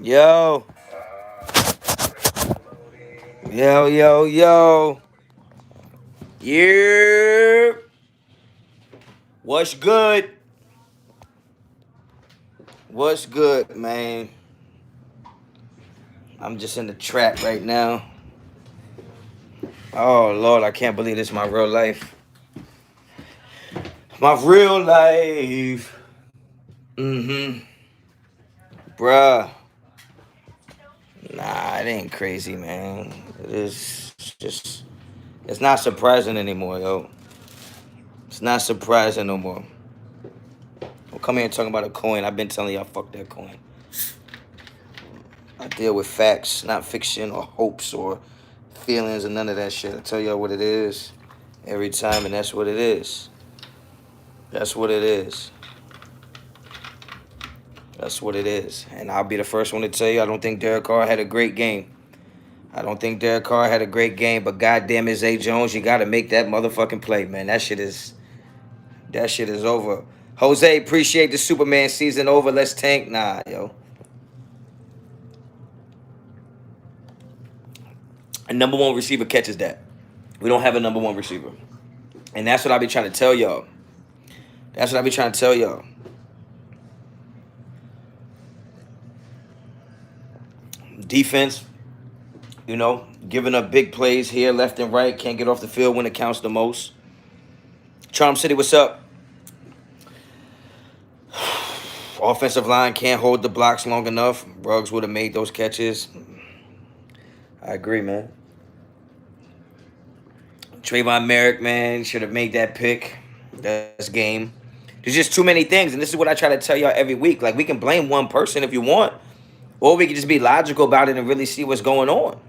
Yo. Yo, yo, yo. Yeah. What's good? What's good, man? I'm just in the trap right now. Oh, Lord, I can't believe this is my real life. My real life. Mm-hmm. Bruh. Nah, it ain't crazy, man. It is just... It's not surprising anymore, yo. It's not surprising no more. Don't come here and talking about a coin. I've been telling y'all, fuck that coin. I deal with facts, not fiction or hopes or feelings and none of that shit. I tell y'all what it is every time, and that's what it is. That's what it is. That's what it is. And I'll be the first one to tell you, I don't think Derek Carr had a great game. I don't think Derek Carr had a great game, but goddamn it, Zay Jones, you got to make that motherfucking play, man. That shit is over. Jose, appreciate the Superman season over. Let's tank. Nah, yo. A number one receiver catches that. We don't have a number one receiver. And that's what I be trying to tell y'all. Defense, giving up big plays here, left and right. Can't get off the field when it counts the most. Charm City, what's up? Offensive line can't hold the blocks long enough. Ruggs would have made those catches. I agree, man. Trayvon Merrick, man, should have made that pick. That's game. There's just too many things, and this is what I try to tell y'all every week. Like, we can blame one person if you want, or we can just be logical about it and really see what's going on.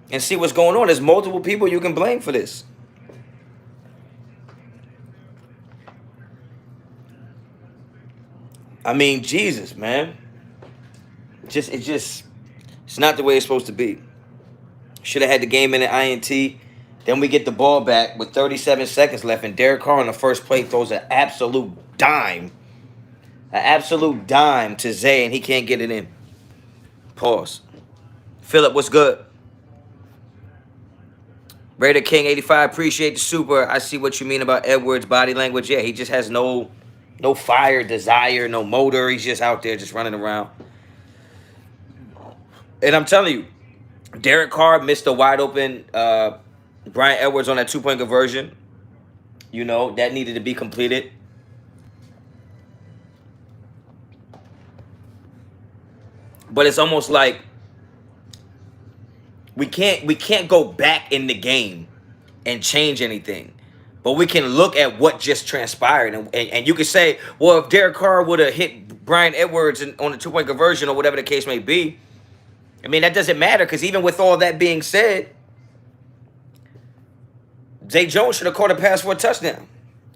There's multiple people you can blame for this. I mean, Jesus, man. It's not the way it's supposed to be. Should have had the game in the INT. Then we get the ball back with 37 seconds left, and Derek Carr on the first play throws an absolute dime to Zay, and he can't get it in. Pause. Philip, what's good? Raider King 85, appreciate the super. I see what you mean about Edwards' body language. Yeah, he just has no fire, desire, no motor. He's just out there just running around. And I'm telling you, Derek Carr missed a wide open Brian Edwards on that 2-point conversion. That needed to be completed. But it's almost like we can't go back in the game and change anything. But we can look at what just transpired. And you could say, well, if Derek Carr would have hit Brian Edwards on the 2-point conversion or whatever the case may be, I mean, that doesn't matter, because even with all that being said, Zay Jones should have caught a pass for a touchdown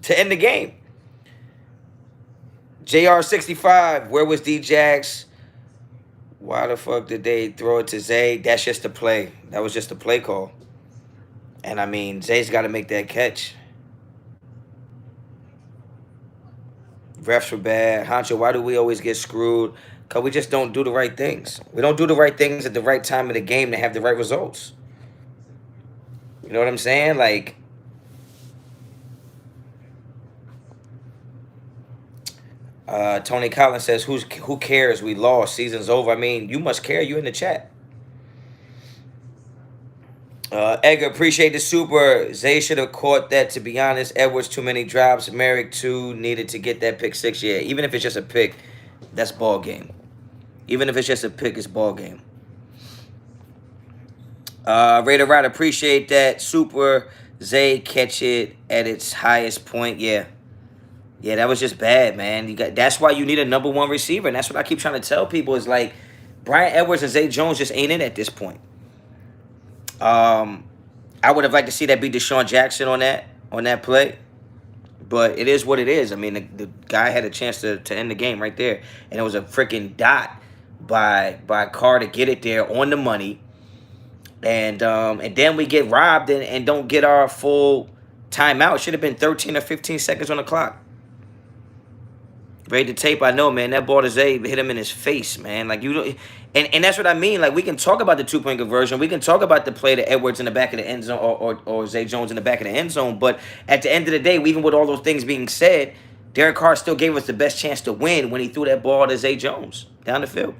to end the game. JR65, where was D-Jax? Why the fuck did they throw it to Zay? That's just a play. That was just a play call. And, I mean, Zay's got to make that catch. Refs were bad. Honcho, why do we always get screwed? Because we just don't do the right things. We don't do the right things at the right time of the game to have the right results. You know what I'm saying? Like, Tony Collins says, who cares? We lost. Season's over. I mean, you must care. You in the chat. Edgar, appreciate the super. Zay should have caught that, to be honest. Edwards, too many drops. Merrick, too, needed to get that pick 6. Yeah, even if it's just a pick, that's ball game. Even if it's just a pick, it's ball game. Raider Ride, appreciate that. Super. Zay, catch it at its highest point. Yeah. Yeah, that was just bad, man. That's why you need a number one receiver, and that's what I keep trying to tell people is, like, Brian Edwards and Zay Jones just ain't in at this point. I would have liked to see that be Deshaun Jackson on that play, but it is what it is. I mean, the guy had a chance to end the game right there, and it was a freaking dot by Carr to get it there on the money, and then we get robbed and don't get our full timeout. Should have been 13 or 15 seconds on the clock. Read the tape, I know, man. That ball to Zay hit him in his face, man. Like, you know, and that's what I mean. Like, we can talk about the 2-point conversion. We can talk about the play to Edwards in the back of the end zone, or Zay Jones in the back of the end zone. But at the end of the day, even with all those things being said, Derek Carr still gave us the best chance to win when he threw that ball to Zay Jones down the field.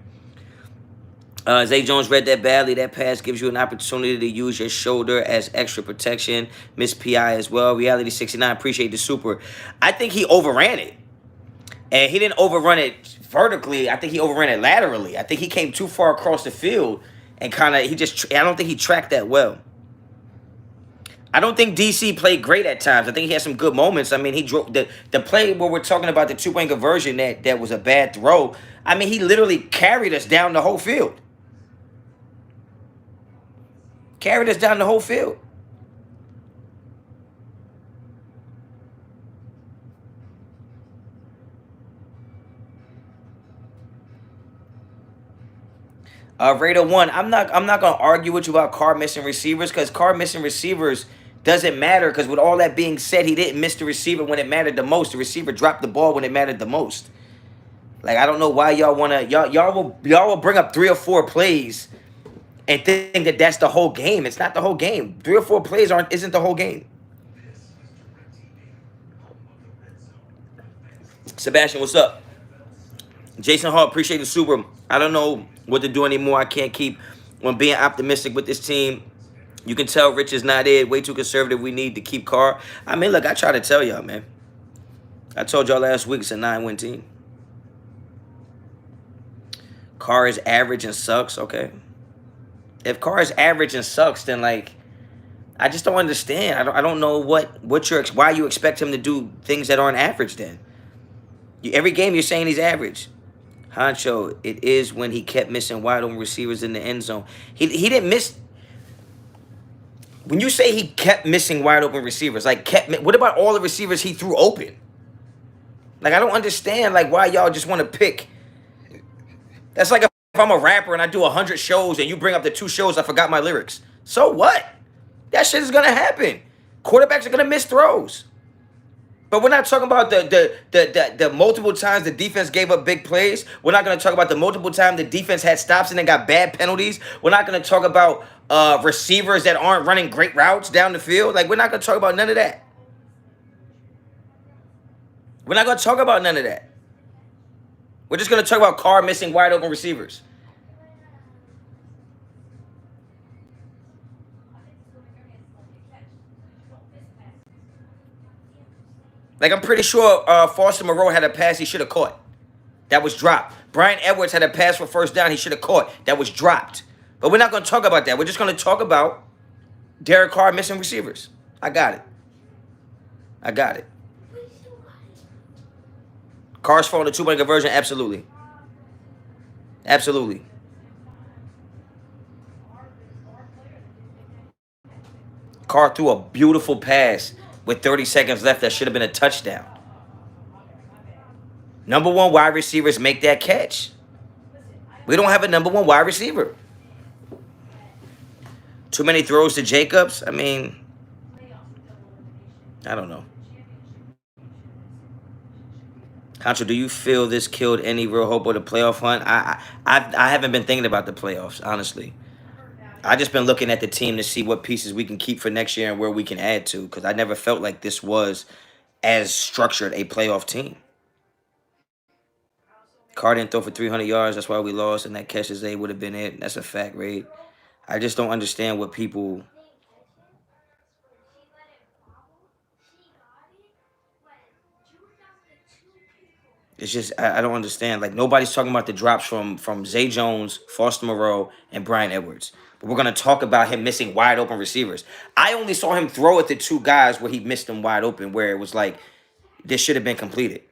Zay Jones read that badly. That pass gives you an opportunity to use your shoulder as extra protection. Miss PI as well. Reality 69, appreciate the super. I think he overran it. And he didn't overrun it vertically. I think he overran it laterally. I think he came too far across the field and I don't think he tracked that well. I don't think DC played great at times. I think he had some good moments. I mean, he drove the play where we're talking about the 2-point conversion that was a bad throw. I mean, he literally carried us down the whole field. Carried us down the whole field. Raider 1, I'm not gonna argue with you about Carr missing receivers, because Carr missing receivers doesn't matter, because with all that being said, he didn't miss the receiver when it mattered the most. The receiver dropped the ball when it mattered the most. Like, I don't know why y'all wanna y'all will bring up 3 or 4 plays and think that that's the whole game. It's not the whole game. 3 or 4 plays isn't the whole game. Sebastian, what's up? Jason Hall, appreciate the super. I don't know what to do anymore. I can't keep when being optimistic with this team. You can tell Rich is not it. Way too conservative. We need to keep Carr. I mean, look, I try to tell y'all, man. I told y'all last week it's a 9-win team. Carr is average and sucks. Okay. If Carr is average and sucks, then like, I just don't understand. I don't know why you expect him to do things that aren't average. Then every game you're saying he's average. Honcho, it is when he kept missing wide open receivers in the end zone. He didn't miss. When you say he kept missing wide open receivers, like what about all the receivers he threw open? Like, I don't understand like why y'all just want to pick. That's like if I'm a rapper and I do 100 shows and you bring up the 2 shows I forgot my lyrics. So what? That shit is gonna happen. Quarterbacks are gonna miss throws. But we're not talking about the multiple times the defense gave up big plays. We're not going to talk about the multiple times the defense had stops and then got bad penalties. We're not going to talk about receivers that aren't running great routes down the field. Like, we're not going to talk about none of that. We're not going to talk about none of that. We're just going to talk about Carr missing wide open receivers. Like, I'm pretty sure Foster Moreau had a pass he should have caught. That was dropped. Brian Edwards had a pass for first down he should have caught. That was dropped. But we're not going to talk about that. We're just going to talk about Derek Carr missing receivers. I got it. I got it. Carr's fault in the 2-point conversion? Absolutely. Absolutely. Carr threw a beautiful pass with 30 seconds left that should have been a touchdown. Number 1 wide receivers make that catch. We don't have a number 1 wide receiver. Too many throws to Jacobs? I mean, I don't know. Honcho, do you feel this killed any real hope of the playoff hunt? I haven't been thinking about the playoffs, honestly. I just been looking at the team to see what pieces we can keep for next year and where we can add to, because I never felt like this was as structured a playoff team. Carr didn't throw for 300 yards. That's why we lost, and that catch as A would have been it. That's a fact, Raid. I just don't understand what people. It's just I don't understand. Like, nobody's talking about the drops from Zay Jones, Foster Moreau, and Brian Edwards. But we're gonna talk about him missing wide open receivers. I only saw him throw at the 2 guys where he missed them wide open, where it was like this should have been completed.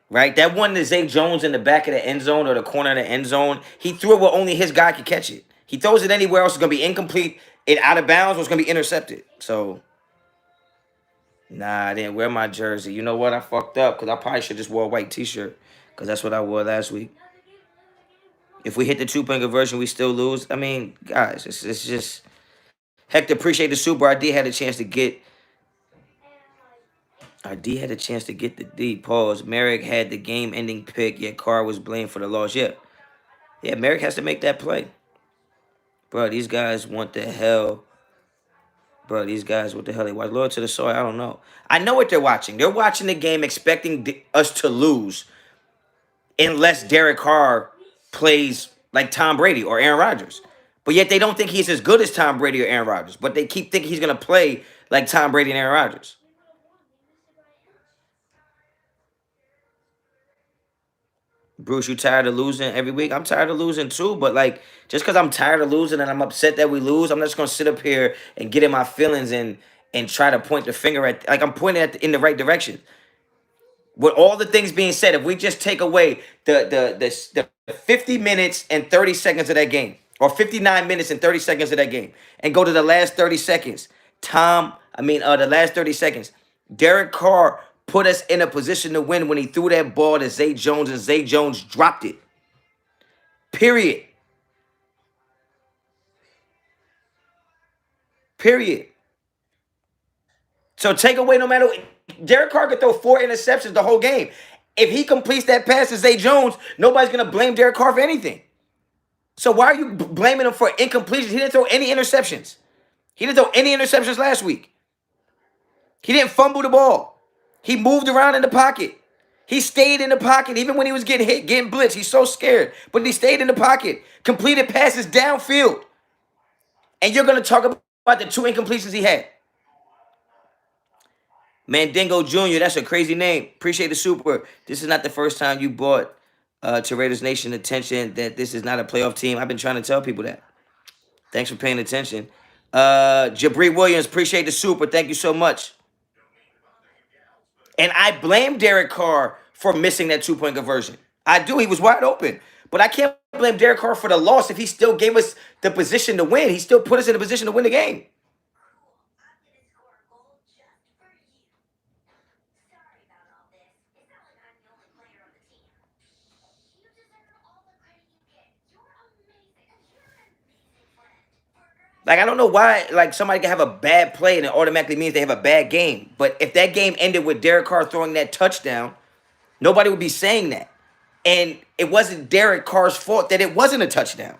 Right? That one to Zay Jones in the back of the end zone or the corner of the end zone, he threw it where only his guy could catch it. He throws it anywhere else, it's gonna be incomplete, it out of bounds, or it's gonna be intercepted. So. Nah, I didn't wear my jersey. You know what? I fucked up because I probably should just wore a white t-shirt because that's what I wore last week. If we hit the 2-point conversion, we still lose. I mean, guys, it's just... Hector, appreciate the super. I did have a chance to get D had a chance to get the D. Pause. Merrick had the game-ending pick, yet Carr was blamed for the loss. Yeah. Yeah, Merrick has to make that play. Bro, these guys want the hell. Bro, these guys, what the hell? They watch Loyal to the Soil? I don't know. I know what they're watching. They're watching the game expecting us to lose unless Derek Carr plays like Tom Brady or Aaron Rodgers. But yet they don't think he's as good as Tom Brady or Aaron Rodgers. But they keep thinking he's going to play like Tom Brady and Aaron Rodgers. Bruce, you tired of losing every week? I'm tired of losing too, but like just because I'm tired of losing and I'm upset that we lose, I'm not just gonna sit up here and get in my feelings and try to point the finger at like I'm pointing at in the right direction. With all the things being said, if we just take away the 50 minutes and 30 seconds of that game, or 59 minutes and 30 seconds of that game, and go to the last 30 seconds, the last 30 seconds, Derek Carr put us in a position to win when he threw that ball to Zay Jones, and Zay Jones dropped it. Period. Period. So take away no matter Derek Carr could throw 4 interceptions the whole game. If he completes that pass to Zay Jones, nobody's gonna blame Derek Carr for anything. So why are you blaming him for incompletions? He didn't throw any interceptions. He didn't throw any interceptions last week. He didn't fumble the ball. He moved around in the pocket. He stayed in the pocket even when he was getting hit, getting blitzed. He's so scared, but he stayed in the pocket. Completed passes downfield. And you're going to talk about the 2 incompletions he had. Mandingo Jr., that's a crazy name. Appreciate the super. This is not the first time you brought to Raiders Nation attention that this is not a playoff team. I've been trying to tell people that. Thanks for paying attention. Jabri Williams, appreciate the super. Thank you so much. And I blame Derek Carr for missing that 2-point conversion. I do. He was wide open. But I can't blame Derek Carr for the loss if he still gave us the position to win. He still put us in a position to win the game. Like, I don't know why, like, somebody can have a bad play and it automatically means they have a bad game. But if that game ended with Derek Carr throwing that touchdown, nobody would be saying that. And it wasn't Derek Carr's fault that it wasn't a touchdown.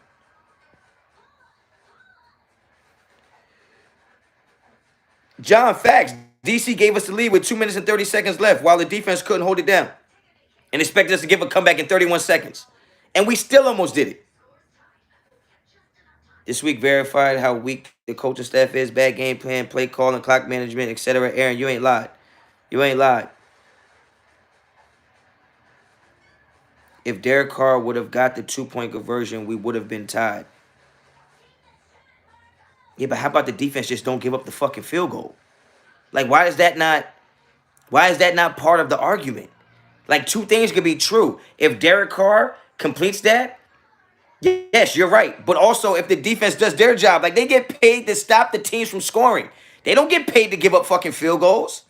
John, facts. DC gave us the lead with 2 minutes and 30 seconds left while the defense couldn't hold it down and expected us to give a comeback in 31 seconds. And we still almost did it. This week verified how weak the coaching staff is, bad game plan, play calling, clock management, etc. Aaron, you ain't lied. You ain't lied. If Derek Carr would have got the 2-point conversion, we would have been tied. Yeah, but how about the defense just don't give up the fucking field goal? Like, why is that not part of the argument? Like, 2 things could be true. If Derek Carr completes that, yes, you're right. But also, if the defense does their job, like, they get paid to stop the teams from scoring. They don't get paid to give up fucking field goals.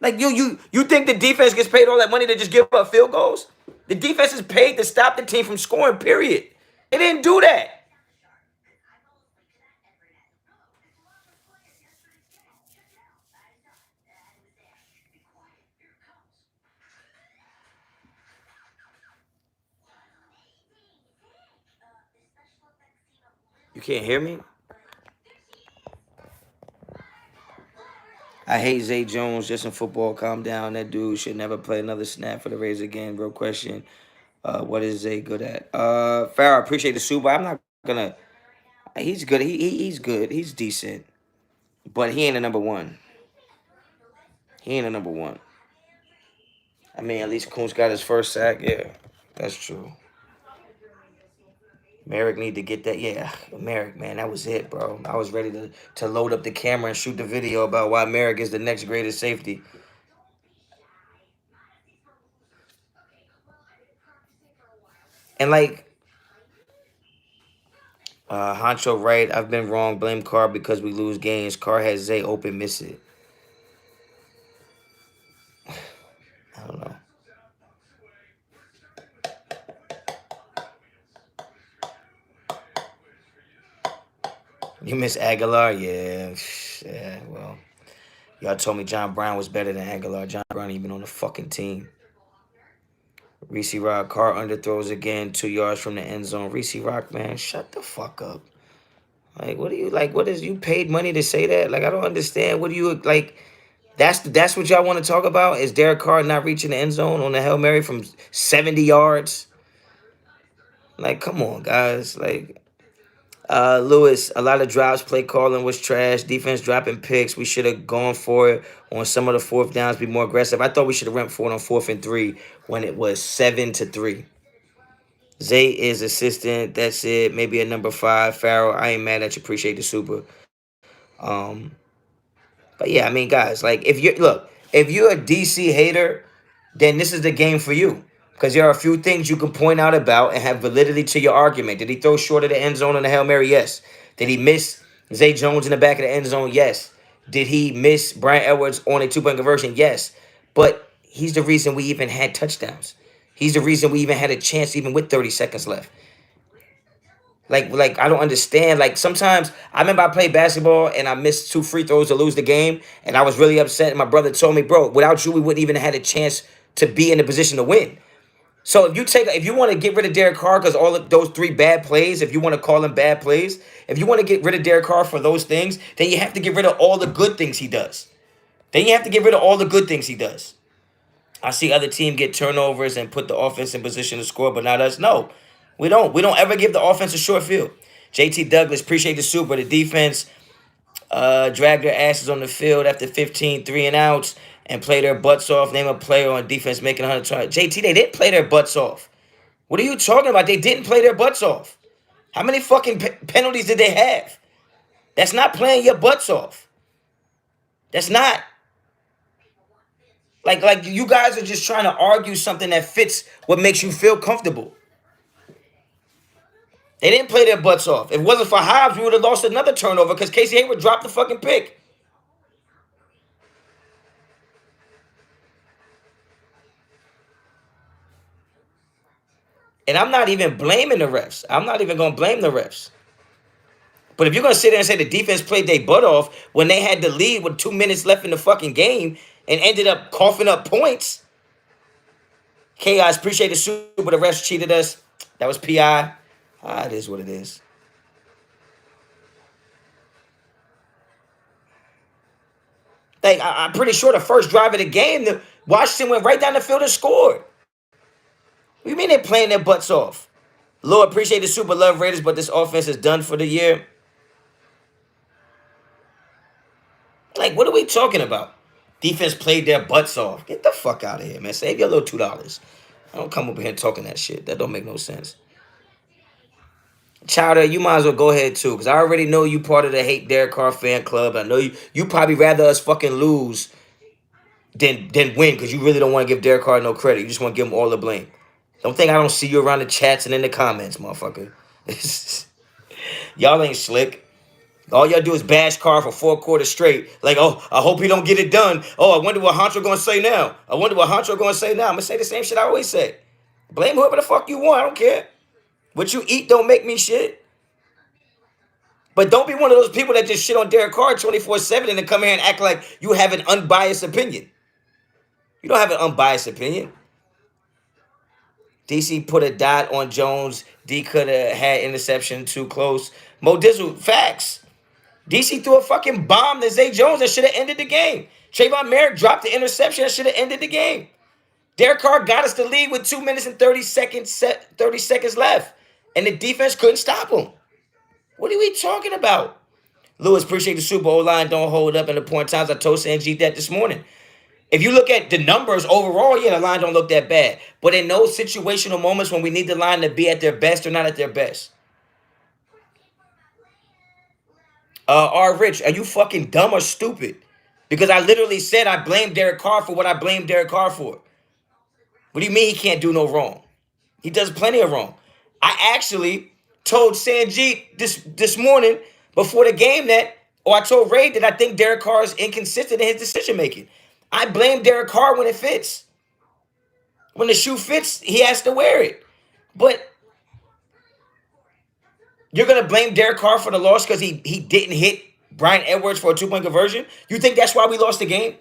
Like, you think the defense gets paid all that money to just give up field goals? The defense is paid to stop the team from scoring, period. They didn't do that. You can't hear me? I hate Zay Jones just in football. Calm down. That dude should never play another snap for the Raiders again. Real question. What is Zay good at? Farrah, appreciate the super. I'm not gonna. He's good. He's good. He's decent. But he ain't a number one. He ain't a number one. I mean, at least Coons got his first sack. Yeah, that's true. Merrick need to get that. Yeah, Merrick, man, that was it, bro. I was ready to load up the camera and shoot the video about why Merrick is the next greatest safety. And like, Honcho, right? I've been wrong. Blame Carr because we lose games. Carr has Zay open, miss it. I don't know. You miss Aguilar? Yeah. Yeah, well. Y'all told me John Brown was better than Aguilar. John Brown ain't even on the fucking team. Reese Rock, Carr underthrows again, 2 yards from the end zone. Reese Rock, man, shut the fuck up. Like, what do you like? What is you paid money to say that? Like, I don't understand. What do you like? That's what y'all want to talk about? Is Derek Carr not reaching the end zone on the Hail Mary from 70 yards? Like, come on, guys. Like, Lewis, a lot of drops. Play calling was trash. Defense dropping picks. We should have gone for it on some of the fourth downs. Be more aggressive. I thought we should have went for it on 4th and 3 when it was 7-3. Zay is assistant. That's it. Maybe a number 5. Farrell, I ain't mad at you. Appreciate the super. Um, but yeah, I mean, guys, like if you're a DC hater, then this is the game for you. Because there are a few things you can point out about and have validity to your argument. Did he throw short of the end zone on the Hail Mary? Yes. Did he miss Zay Jones in the back of the end zone? Yes. Did he miss Brian Edwards on a 2-point conversion? Yes. But he's the reason we even had touchdowns. He's the reason we even had a chance even with 30 seconds left. Like I don't understand. Like sometimes I remember I played basketball and I missed 2 free throws to lose the game, and I was really upset. And my brother told me, "Bro, without you, we wouldn't even have had a chance to be in the position to win." So if you want to get rid of Derek Carr because all of those 3 bad plays, if you want to call them bad plays, if you want to get rid of Derek Carr for those things, then you have to get rid of all the good things he does. Then you have to get rid of all the good things he does. I see other team get turnovers and put the offense in position to score, but not us. No, we don't. We don't ever give the offense a short field. JT Douglas, appreciate the super. The defense dragged their asses on the field after 15 3-and-outs and play their butts off. Name a player on defense making 100 targets. JT, they didn't play their butts off. What are you talking about? They didn't play their butts off. How many fucking penalties did they have? That's not playing your butts off. That's not. Like you guys are just trying to argue something that fits what makes you feel comfortable. They didn't play their butts off. If it wasn't for Hobbs, we would have lost another turnover because Casey Hayward dropped the fucking pick. And I'm not even blaming the refs. I'm not even going to blame the refs. But if you're going to sit there and say the defense played their butt off when they had the lead with 2 minutes left in the fucking game and ended up coughing up points. Chaos, appreciate the super. The refs cheated us. That was PI. It is what it is. Like, I'm pretty sure the first drive of the game, the Washington went right down the field and scored. What do you mean they're playing their butts off? Lord, appreciate the super. Love Raiders, but this offense is done for the year. Like, what are we talking about? Defense played their butts off. Get the fuck out of here, man. Save your little $2. I don't come over here talking that shit. That don't make no sense. Chowder, you might as well go ahead too, because I already know you part of the hate Derek Carr fan club. I know you probably rather us fucking lose than win, because you really don't want to give Derek Carr no credit. You just want to give him all the blame. Don't think I don't see you around the chats and in the comments, motherfucker. Y'all ain't slick. All y'all do is bash Carr for 4 quarters straight. Like, oh, I hope he don't get it done. Oh, I wonder what Honcho gonna say now. I'm gonna say the same shit I always say. Blame whoever the fuck you want. I don't care. What you eat don't make me shit. But don't be one of those people that just shit on Derek Carr 24/7 and then come here and act like you have an unbiased opinion. You don't have an unbiased opinion. DC put a dot on Jones. D could have had interception too close. Mo Dizzle, facts. DC threw a fucking bomb to Zay Jones that should have ended the game. Trayvon Merrick dropped the interception that should have ended the game. Derek Carr got us the lead with 2 minutes and 30 seconds left. And the defense couldn't stop him. What are we talking about? Lewis, appreciate the Super Bowl line. Don't hold up in the point times. I told Sanjeet that this morning. If you look at the numbers overall, yeah, the line don't look that bad. But in those situational moments when we need the line to be at their best or not at their best. R. Rich, are you fucking dumb or stupid? Because I literally said I blame Derek Carr for what I blame Derek Carr for. What do you mean he can't do no wrong? He does plenty of wrong. I actually told Sanjeet this morning before the game I told Ray that I think Derek Carr is inconsistent in his decision making. I blame Derek Carr when it fits. When the shoe fits, he has to wear it. But you're going to blame Derek Carr for the loss because he didn't hit Brian Edwards for a 2-point conversion? You think that's why we lost the game?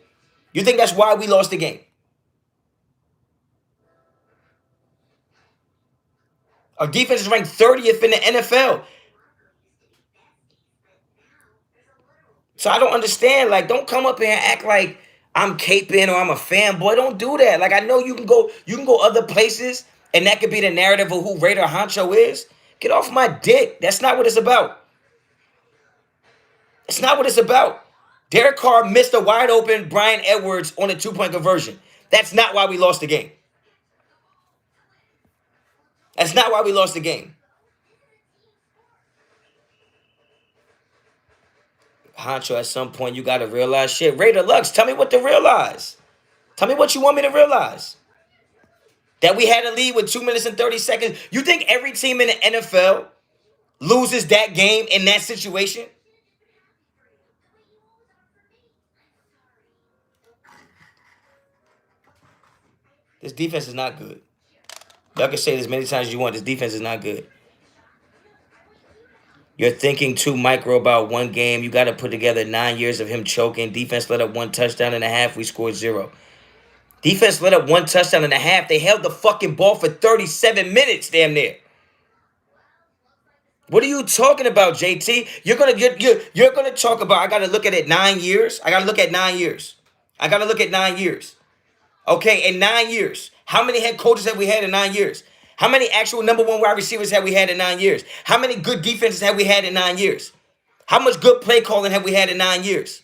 You think that's why we lost the game? Our defense is ranked 30th in the NFL. So I don't understand. Like, don't come up here and act like I'm caping or I'm a fanboy. Don't do that. Like, I know you can go other places, and that could be the narrative of who Raider Honcho is. Get off my dick. That's not what it's about. It's not what it's about. Derek Carr missed a wide open Brian Edwards on a 2-point conversion. That's not why we lost the game. That's not why we lost the game. Honcho, at some point, you got to realize shit. Raider Lux, tell me what to realize. Tell me what you want me to realize. That we had a lead with 2 minutes and 30 seconds. You think every team in the NFL loses that game in that situation? This defense is not good. Y'all can say this many times as you want. This defense is not good. You're thinking too micro about one game. You got to put together 9 years of him choking. Defense let up 1 touchdown and a half. We scored 0. Defense let up 1 touchdown and a half. They held the fucking ball for 37 minutes, damn near. What are you talking about, JT? You're gonna talk about. I gotta look at it 9 years. I gotta look at 9 years. I gotta look at 9 years. Okay, in 9 years, how many head coaches have we had in 9 years? How many actual number 1 wide receivers have we had in 9 years? How many good defenses have we had in 9 years? How much good play calling have we had in 9 years?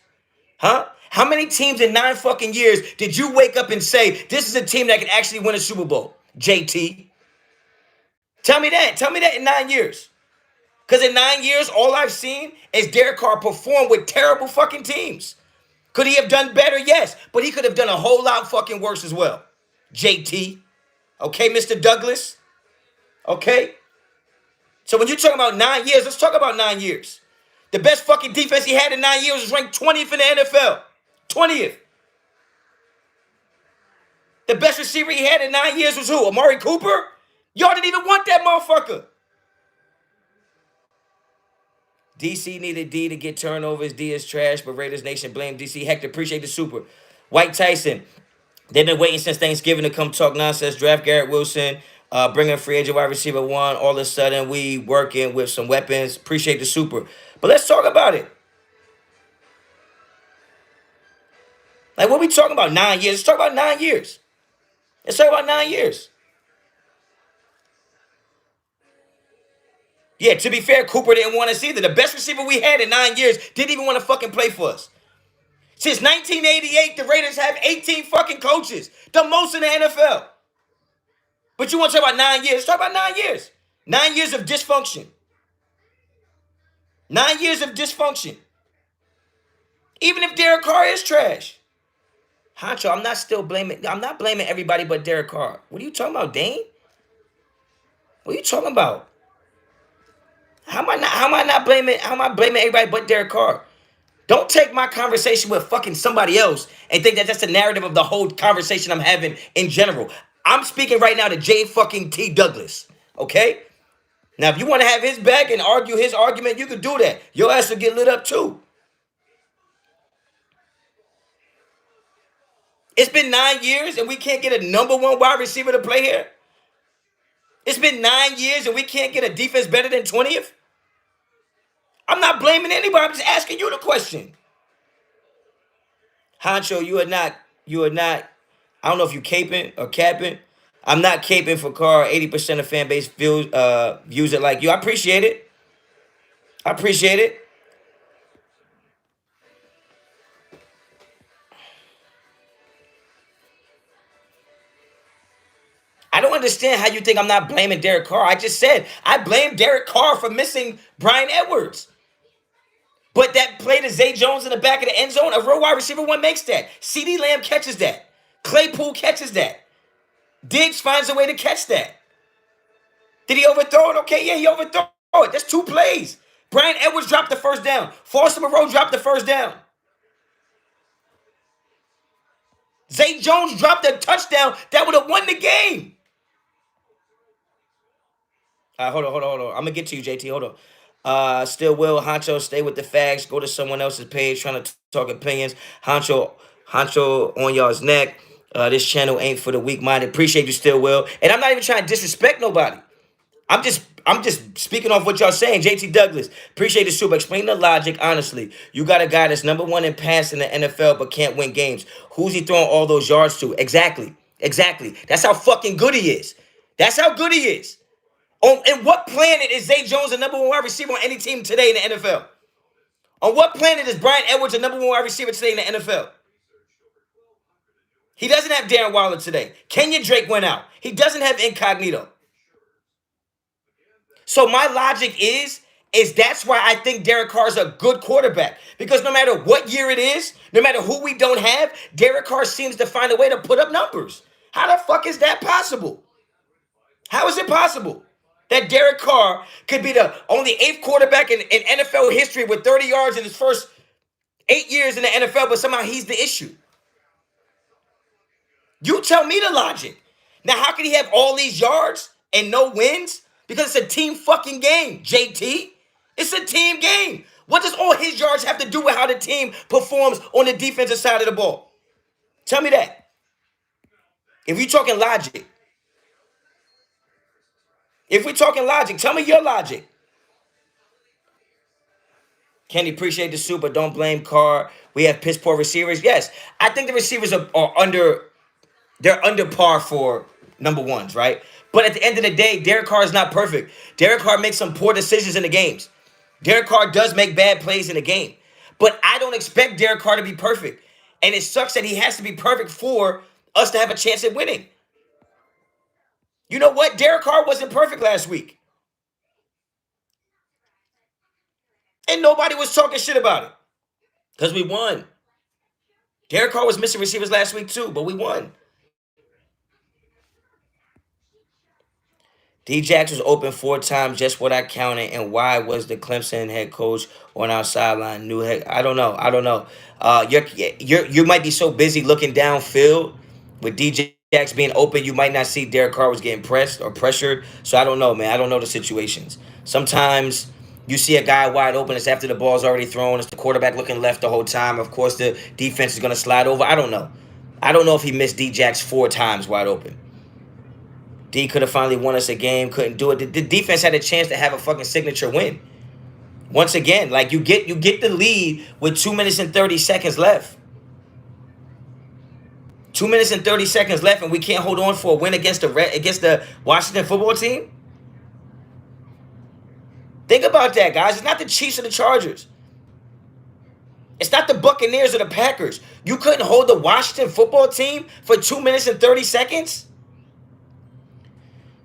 Huh? How many teams in 9 fucking years did you wake up and say, this is a team that can actually win a Super Bowl? JT. Tell me that. Tell me that in 9 years. Because in 9 years, all I've seen is Derek Carr perform with terrible fucking teams. Could he have done better? Yes. But he could have done a whole lot fucking worse as well. JT. Okay, Mr. Douglas? Okay? So when you're talking about 9 years, let's talk about 9 years. The best fucking defense he had in 9 years was ranked 20th in the NFL. 20th. The best receiver he had in 9 years was who? Amari Cooper? Y'all didn't even want that motherfucker. DC needed D to get turnovers. D is trash, but Raiders Nation blame DC. Hector, appreciate the super. White Tyson, they've been waiting since Thanksgiving to come talk nonsense. Draft Garrett Wilson, bring a free agent wide receiver 1. All of a sudden, we working with some weapons. Appreciate the super. But let's talk about it. Like, what are we talking about? 9 years. Let's talk about 9 years. Let's talk about 9 years. Yeah, to be fair, Cooper didn't want us either. The best receiver we had in 9 years didn't even want to fucking play for us. Since 1988, the Raiders have 18 fucking coaches. The most in the NFL. But you want to talk about 9 years? Let's talk about 9 years. 9 years of dysfunction. 9 years of dysfunction. Even if Derek Carr is trash. Honcho, I'm not blaming everybody but Derek Carr. What are you talking about, Dane? What are you talking about? How am I blaming everybody but Derek Carr? Don't take my conversation with fucking somebody else and think that that's the narrative of the whole conversation I'm having in general. I'm speaking right now to J fucking T Douglas. Okay? Now, if you want to have his back and argue his argument, you can do that. Your ass will get lit up too. It's been 9 years and we can't get a number 1 wide receiver to play here. It's been 9 years and we can't get a defense better than 20th. I'm not blaming anybody. I'm just asking you the question. Honcho, you are not, I don't know if you caping or capping. I'm not caping for Carr. 80% of fan base views it like you. I appreciate it. I appreciate it. I don't understand how you think I'm not blaming Derek Carr. I just said I blame Derek Carr for missing Brian Edwards. But that play to Zay Jones in the back of the end zone, a real wide receiver 1 makes that. CeeDee Lamb catches that. Claypool catches that. Diggs finds a way to catch that. Did he overthrow it? Okay, yeah, he overthrew it. That's 2 plays. Brian Edwards dropped the first down. Foster Moreau dropped the first down. Zay Jones dropped a touchdown that would have won the game. Hold on. I'm going to get to you, JT. Hold on. Still will. Honcho, stay with the facts. Go to someone else's page trying to talk opinions. Honcho on y'all's neck. This channel ain't for the weak-minded. Appreciate you, still will. And I'm not even trying to disrespect nobody. I'm just speaking off what y'all saying. JT Douglas, appreciate the super. Explain the logic, honestly. You got a guy that's #1 in passing in the NFL but can't win games. Who's he throwing all those yards to? Exactly. That's how fucking good he is. That's how good he is. In what planet is Zay Jones the #1 wide receiver on any team today in the NFL? On what planet is Brian Edwards the #1 wide receiver today in the NFL? He doesn't have Darren Waller today. Kenyon Drake went out. He doesn't have Incognito. So my logic is that's why I think Derek Carr is a good quarterback. Because no matter what year it is, no matter who we don't have, Derek Carr seems to find a way to put up numbers. How the fuck is that possible? How is it possible that Derek Carr could be the only 8th quarterback in NFL history with 30 yards in his first 8 years in the NFL, but somehow he's the issue? You tell me the logic. Now, how can he have all these yards and no wins? Because it's a team fucking game, JT. It's a team game. What does all his yards have to do with how the team performs on the defensive side of the ball? Tell me that. If you're talking logic. Tell me your logic. Kenny, appreciate the super. Don't blame Carr. We have piss poor receivers. Yes, I think the receivers are they're under par for #1s, right? But at the end of the day, Derek Carr is not perfect. Derek Carr makes some poor decisions in the games. Derek Carr does make bad plays in the game. But I don't expect Derek Carr to be perfect. And it sucks that he has to be perfect for us to have a chance at winning. You know what? Derek Carr wasn't perfect last week. And nobody was talking shit about it. Because we won. Derek Carr was missing receivers last week too, but we won. D-Jax was open 4 times, just what I counted. And why was the Clemson head coach on our sideline? New head, I don't know. You might be so busy looking downfield with D-Jax being open, you might not see Derek Carr was getting pressed or pressured. So I don't know, man. I don't know the situations. Sometimes you see a guy wide open. It's after the ball's already thrown. It's the quarterback looking left the whole time. Of course, the defense is going to slide over. I don't know. I don't know if he missed D-Jax 4 times wide open. D could have finally won us a game, couldn't do it. The defense had a chance to have a fucking signature win. Once again, like you get the lead with 2 minutes and 30 seconds left. 2 minutes and 30 seconds left, and we can't hold on for a win against the Washington football team. Think about that, guys. It's not the Chiefs or the Chargers. It's not the Buccaneers or the Packers. You couldn't hold the Washington football team for 2 minutes and 30 seconds?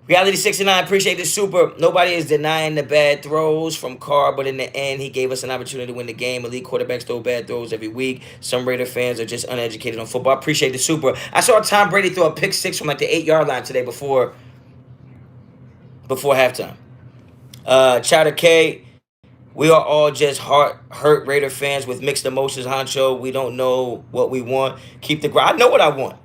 Reality 69, appreciate the super. Nobody is denying the bad throws from Carr, but in the end, he gave us an opportunity to win the game. Elite quarterbacks throw bad throws every week. Some Raider fans are just uneducated on football. I appreciate the super. I saw Tom Brady throw a pick 6 from like the 8-yard line today before halftime. Chowder K, we are all just hurt Raider fans with mixed emotions, Honcho. We don't know what we want. Keep the grind. I know what I want.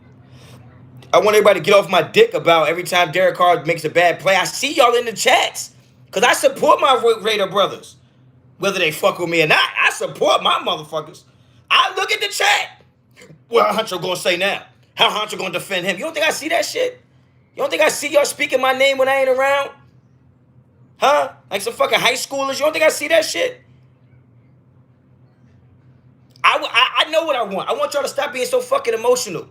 I want everybody to get off my dick about every time Derek Carr makes a bad play. I see y'all in the chats. Because I support my Raider brothers. Whether they fuck with me or not, I support my motherfuckers. I look at the chat. What Honcho gonna say now? How Honcho gonna defend him? You don't think I see that shit? You don't think I see y'all speaking my name when I ain't around? Huh? Like some fucking high schoolers? You don't think I see that shit? I know what I want. I want y'all to stop being so fucking emotional.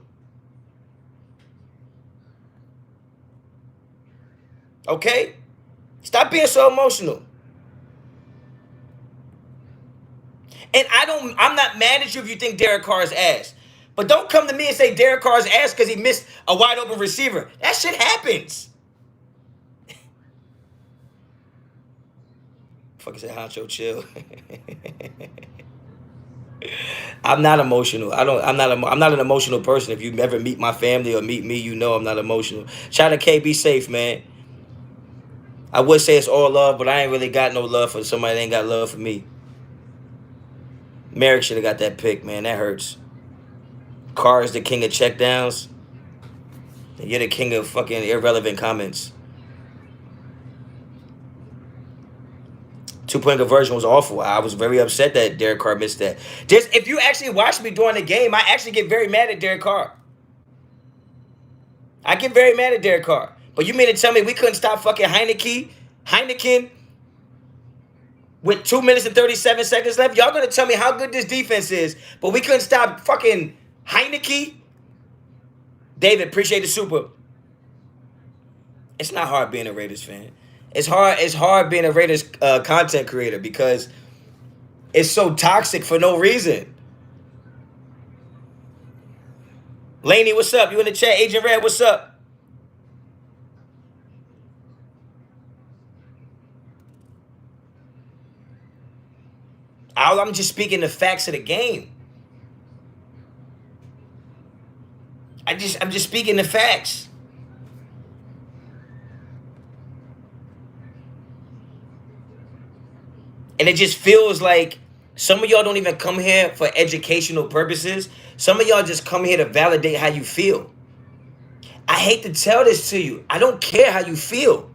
Okay? Stop being so emotional. And I'm not mad at you if you think Derek Carr is ass. But don't come to me and say Derek Carr is ass because he missed a wide open receiver. That shit happens. Fucking say Honcho, chill. I'm not emotional. I'm not an emotional person. If you ever meet my family or meet me, you know I'm not emotional. Shout out to K, be safe, man. I would say it's all love, but I ain't really got no love for somebody that ain't got love for me. Merrick should have got that pick, man. That hurts. Carr is the king of checkdowns. You're the king of fucking irrelevant comments. 2-point conversion was awful. I was very upset that Derek Carr missed that. Just if you actually watch me during the game, I actually get very mad at Derek Carr. I get very mad at Derek Carr. But you mean to tell me we couldn't stop fucking Heineken with 2 minutes and 37 seconds left? Y'all gonna tell me how good this defense is, but we couldn't stop fucking Heineken? David, appreciate the super. It's not hard being a Raiders fan. It's hard being a Raiders content creator because it's so toxic for no reason. Laney, what's up? You in the chat? Agent Red, what's up? I'm just speaking the facts of the game. I'm just speaking the facts. And it just feels like some of y'all don't even come here for educational purposes. Some of y'all just come here to validate how you feel. I hate to tell this to you. I don't care how you feel.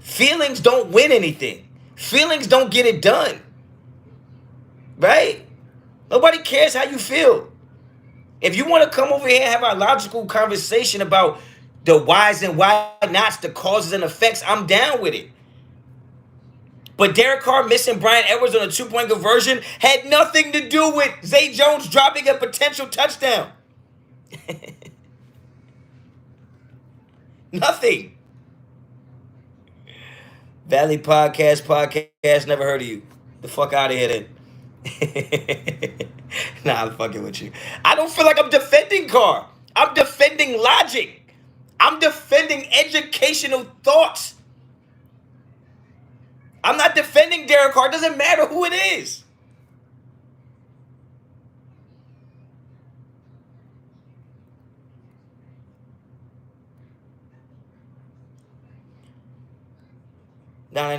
Feelings don't win anything. Feelings don't get it done. Right? Nobody cares how you feel. If you want to come over here and have a logical conversation about the whys and why nots, the causes and effects, I'm down with it. But Derek Carr missing Bryan Edwards on a 2-point conversion had nothing to do with Zay Jones dropping a potential touchdown. Nothing. Valley podcast, never heard of you. The fuck out of here then. Nah, I'm fucking with you. I don't feel like I'm defending Carr. I'm defending logic. I'm defending educational thoughts. I'm not defending Derek Carr. It doesn't matter who it is. No.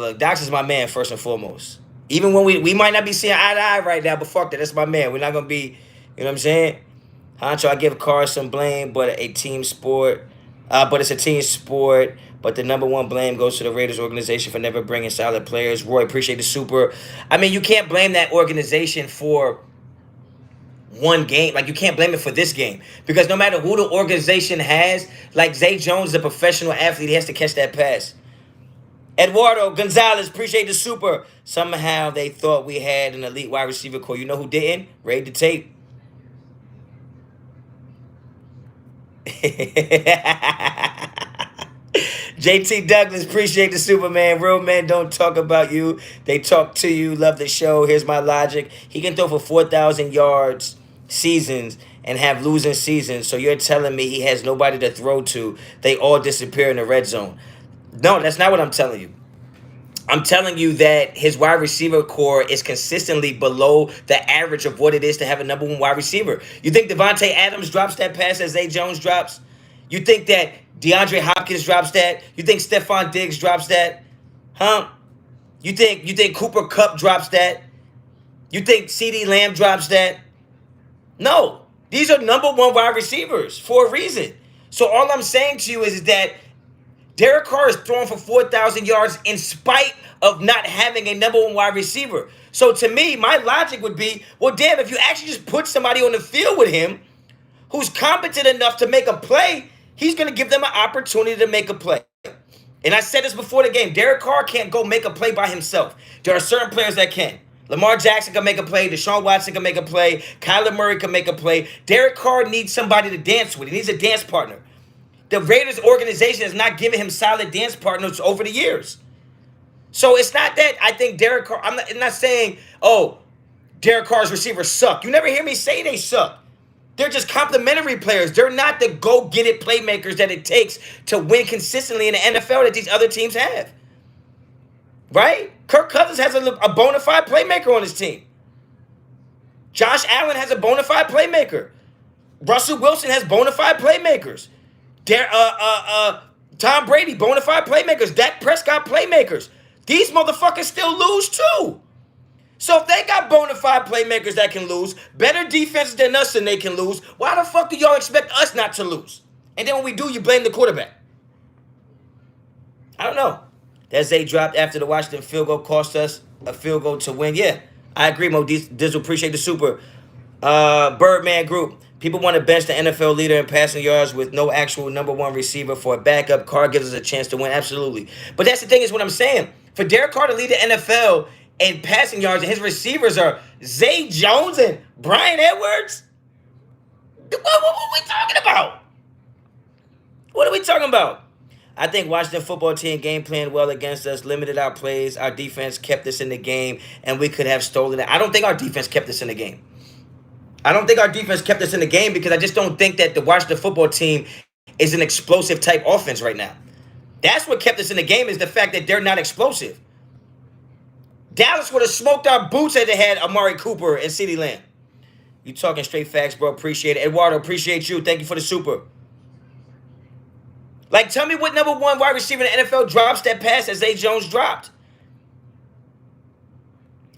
Look. Dox is my man first and foremost. Even when we might not be seeing eye to eye right now, but fuck that. That's my man. We're not going to be, you know what I'm saying? Honcho, I give Carr some blame, but a team sport. But it's a team sport. But the number one blame goes to the Raiders organization for never bringing solid players. Roy, appreciate the super. I mean, you can't blame that organization for one game. Like, you can't blame it for this game. Because no matter who the organization has, like Zay Jones is a professional athlete. He has to catch that pass. Eduardo Gonzalez, appreciate the super. Somehow they thought we had an elite wide receiver core. You know who didn't? Raid the tape. JT Douglas, appreciate the Superman. Real men don't talk about you. They talk to you. Love the show. Here's my logic. He can throw for 4,000 yards seasons and have losing seasons. So you're telling me he has nobody to throw to. They all disappear in the red zone. No, that's not what I'm telling you. I'm telling you that his wide receiver core is consistently below the average of what it is to have a number one wide receiver. You think Devontae Adams drops that pass as Zay Jones drops? You think that DeAndre Hopkins drops that? You think Stephon Diggs drops that? Huh? You think Cooper Kupp drops that? You think CeeDee Lamb drops that? No. These are number one wide receivers for a reason. So all I'm saying to you is that Derek Carr is throwing for 4,000 yards in spite of not having a number one wide receiver. So to me, my logic would be, well, damn, if you actually just put somebody on the field with him who's competent enough to make a play, he's going to give them an opportunity to make a play. And I said this before the game. Derek Carr can't go make a play by himself. There are certain players that can. Lamar Jackson can make a play. Deshaun Watson can make a play. Kyler Murray can make a play. Derek Carr needs somebody to dance with. He needs a dance partner. The Raiders organization has not given him solid dance partners over the years. So it's not that I think Derek Carr, I'm not saying, oh, Derek Carr's receivers suck. You never hear me say they suck. They're just complimentary players. They're not the go-get-it playmakers that it takes to win consistently in the NFL that these other teams have. Right? Kirk Cousins has a bona fide playmaker on his team. Josh Allen has a bona fide playmaker. Russell Wilson has bona fide playmakers. Tom Brady, bona fide playmakers. Dak Prescott, playmakers. These motherfuckers still lose too. So if they got bona fide playmakers that can lose, better defenses than us and they can lose, why the fuck do y'all expect us not to lose? And then when we do, you blame the quarterback. I don't know. That Zay dropped after the Washington field goal cost us a field goal to win. Yeah, I agree, Mo. Dizzle, appreciate the super. Birdman Group. People want to bench the NFL leader in passing yards with no actual number one receiver for a backup. Carr gives us a chance to win. Absolutely. But that's the thing is what I'm saying. For Derek Carr to lead the NFL in passing yards and his receivers are Zay Jones and Brian Edwards, what are we talking about? What are we talking about? I think Washington football team game planned well against us, limited our plays. Our defense kept us in the game, and we could have stolen it. I don't think our defense kept us in the game. I don't think our defense kept us in the game because I just don't think that the Washington football team is an explosive type offense right now. That's what kept us in the game is the fact that they're not explosive. Dallas would have smoked our boots had they had Amari Cooper and CeeDee Lamb. You talking straight facts, bro. Appreciate it. Eduardo, appreciate you. Thank you for the super. Like, tell me what number one wide receiver in the NFL drops that pass that Zay Jones dropped.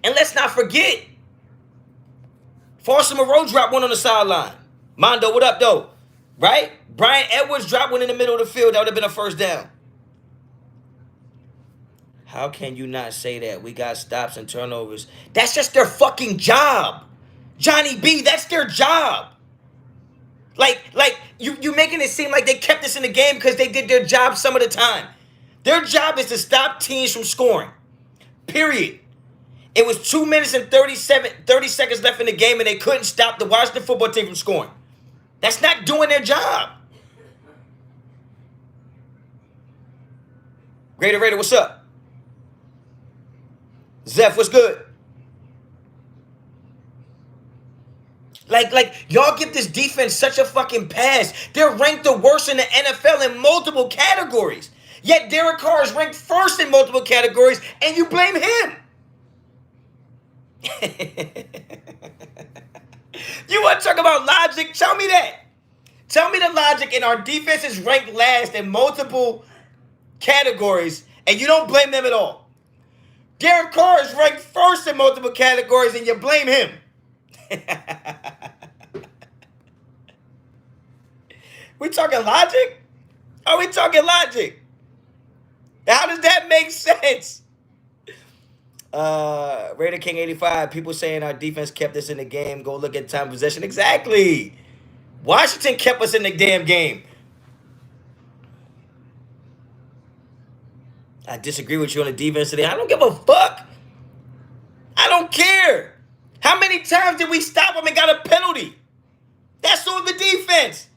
And let's not forget, Foster Moreau dropped one on the sideline. Mondo, what up, though? Right? Brian Edwards dropped one in the middle of the field. That would have been a first down. How can you not say that? We got stops and turnovers. That's just their fucking job. Johnny B, that's their job. Like you making it seem like they kept us in the game because they did their job some of the time. Their job is to stop teams from scoring. Period. It was 2 minutes and 30 seconds left in the game, and they couldn't stop the Washington football team from scoring. That's not doing their job. Raider, what's up? Zeph, what's good? Like y'all give this defense such a fucking pass. They're ranked the worst in the NFL in multiple categories. Yet Derek Carr is ranked first in multiple categories, and you blame him. You want to talk about logic? Tell me that. Tell me the logic, and our defense is ranked last in multiple categories, and you don't blame them at all. Derek Carr is ranked first in multiple categories, and you blame him. We talking logic? Are we talking logic? How does that make sense? Raider King 85. People saying our defense kept us in the game. Go look at time possession. Exactly. Washington kept us in the damn game. I disagree with you on the defense today. I don't give a fuck. I don't care. How many times did we stop them and got a penalty? That's on the defense.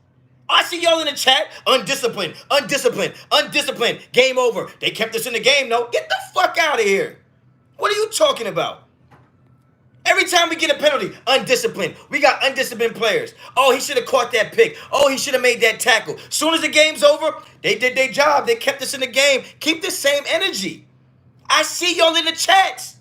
I see y'all in the chat. Undisciplined. Game over. They kept us in the game, no. Get the fuck out of here. What are you talking about? Every time we get a penalty, undisciplined. We got undisciplined players. Oh, he should have caught that pick. Oh, he should have made that tackle. Soon as the game's over, they did their job. They kept us in the game. Keep the same energy. I see y'all in the chats.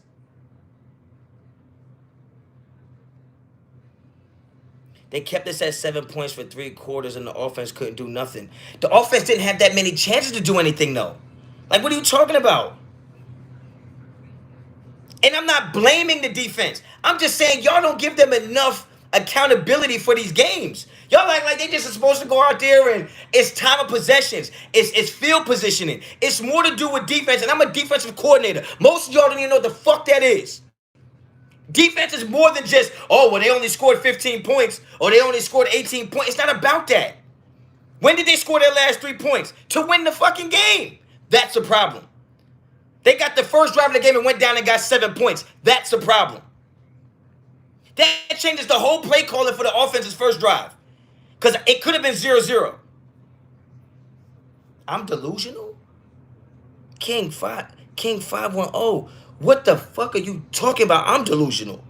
They kept us at 7 points for 3 quarters, and the offense couldn't do nothing. The offense didn't have that many chances to do anything, though. Like, what are you talking about? And I'm not blaming the defense. I'm just saying y'all don't give them enough accountability for these games. Y'all act like they just are supposed to go out there and it's time of possessions. It's field positioning. It's more to do with defense, and I'm a defensive coordinator. Most of y'all don't even know what the fuck that is. Defense is more than just, oh, well, they only scored 15 points or they only scored 18 points. It's not about that. When did they score their last 3 points? To win the fucking game. That's the problem. They got the first drive of the game and went down and got 7 points. That's the problem. That changes the whole play calling for the offense's first drive. Because it could have been 0-0. I'm delusional? King 510. What the fuck are you talking about? I'm delusional.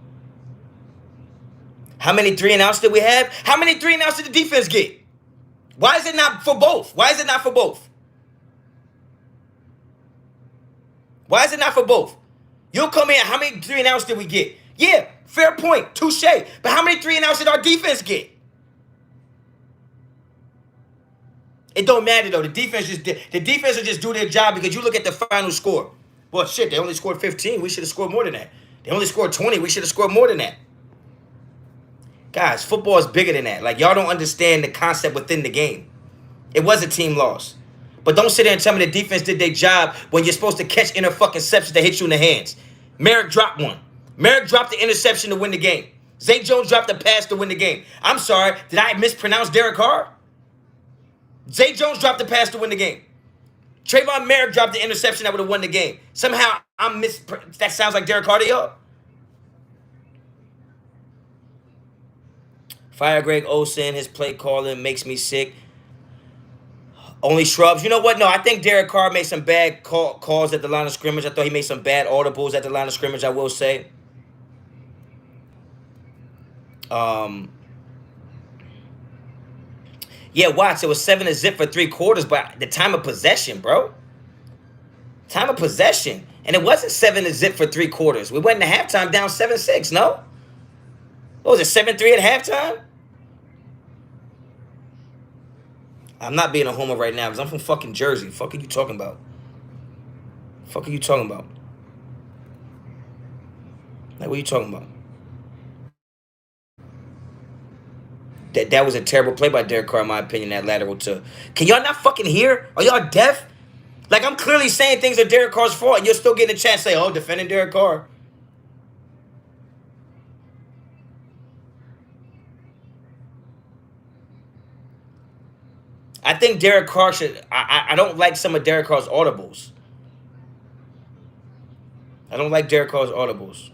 How many 3-and-outs did we have? How many 3-and-outs did the defense get? Why is it not for both? Why is it not for both? Why is it not for both? You'll come in, how many 3-and-outs did we get? Yeah, fair point, touche. But how many 3-and-outs did our defense get? It don't matter though. The defense will just do their job because you look at the final score. Well, shit, they only scored 15. We should have scored more than that. They only scored 20. We should have scored more than that. Guys, football is bigger than that. Like, y'all don't understand the concept within the game. It was a team loss. But don't sit there and tell me the defense did their job when you're supposed to catch interceptions that hit you in the hands. Merrick dropped one. Merrick dropped the interception to win the game. Zay Jones dropped the pass to win the game. I'm sorry, did I mispronounce Derek Carr? Zay Jones dropped the pass to win the game. Trayvon Merrick dropped the interception that would have won the game. Somehow, that sounds like Derek Carr to y'all. Fire Greg Olsen, his play calling makes me sick. Only shrubs. You know what? No, I think Derek Carr made some bad calls at the line of scrimmage. I thought he made some bad audibles at the line of scrimmage, I will say. Yeah, watch. It was 7-0 for 3 quarters, but the time of possession, bro. Time of possession. And it wasn't 7-0 for 3 quarters. We went into halftime down 7-6, no? What was it, 7-3 at halftime? I'm not being a homer right now because I'm from fucking Jersey. Fuck are you talking about? Fuck are you talking about? Like, what are you talking about? That was a terrible play by Derek Carr, in my opinion, that lateral too. Can y'all not fucking hear? Are y'all deaf? Like, I'm clearly saying things are Derek Carr's fault, and you're still getting a chance to say, oh, defending Derek Carr. I think Derek Carr should... I don't like some of Derek Carr's audibles. I don't like Derek Carr's audibles.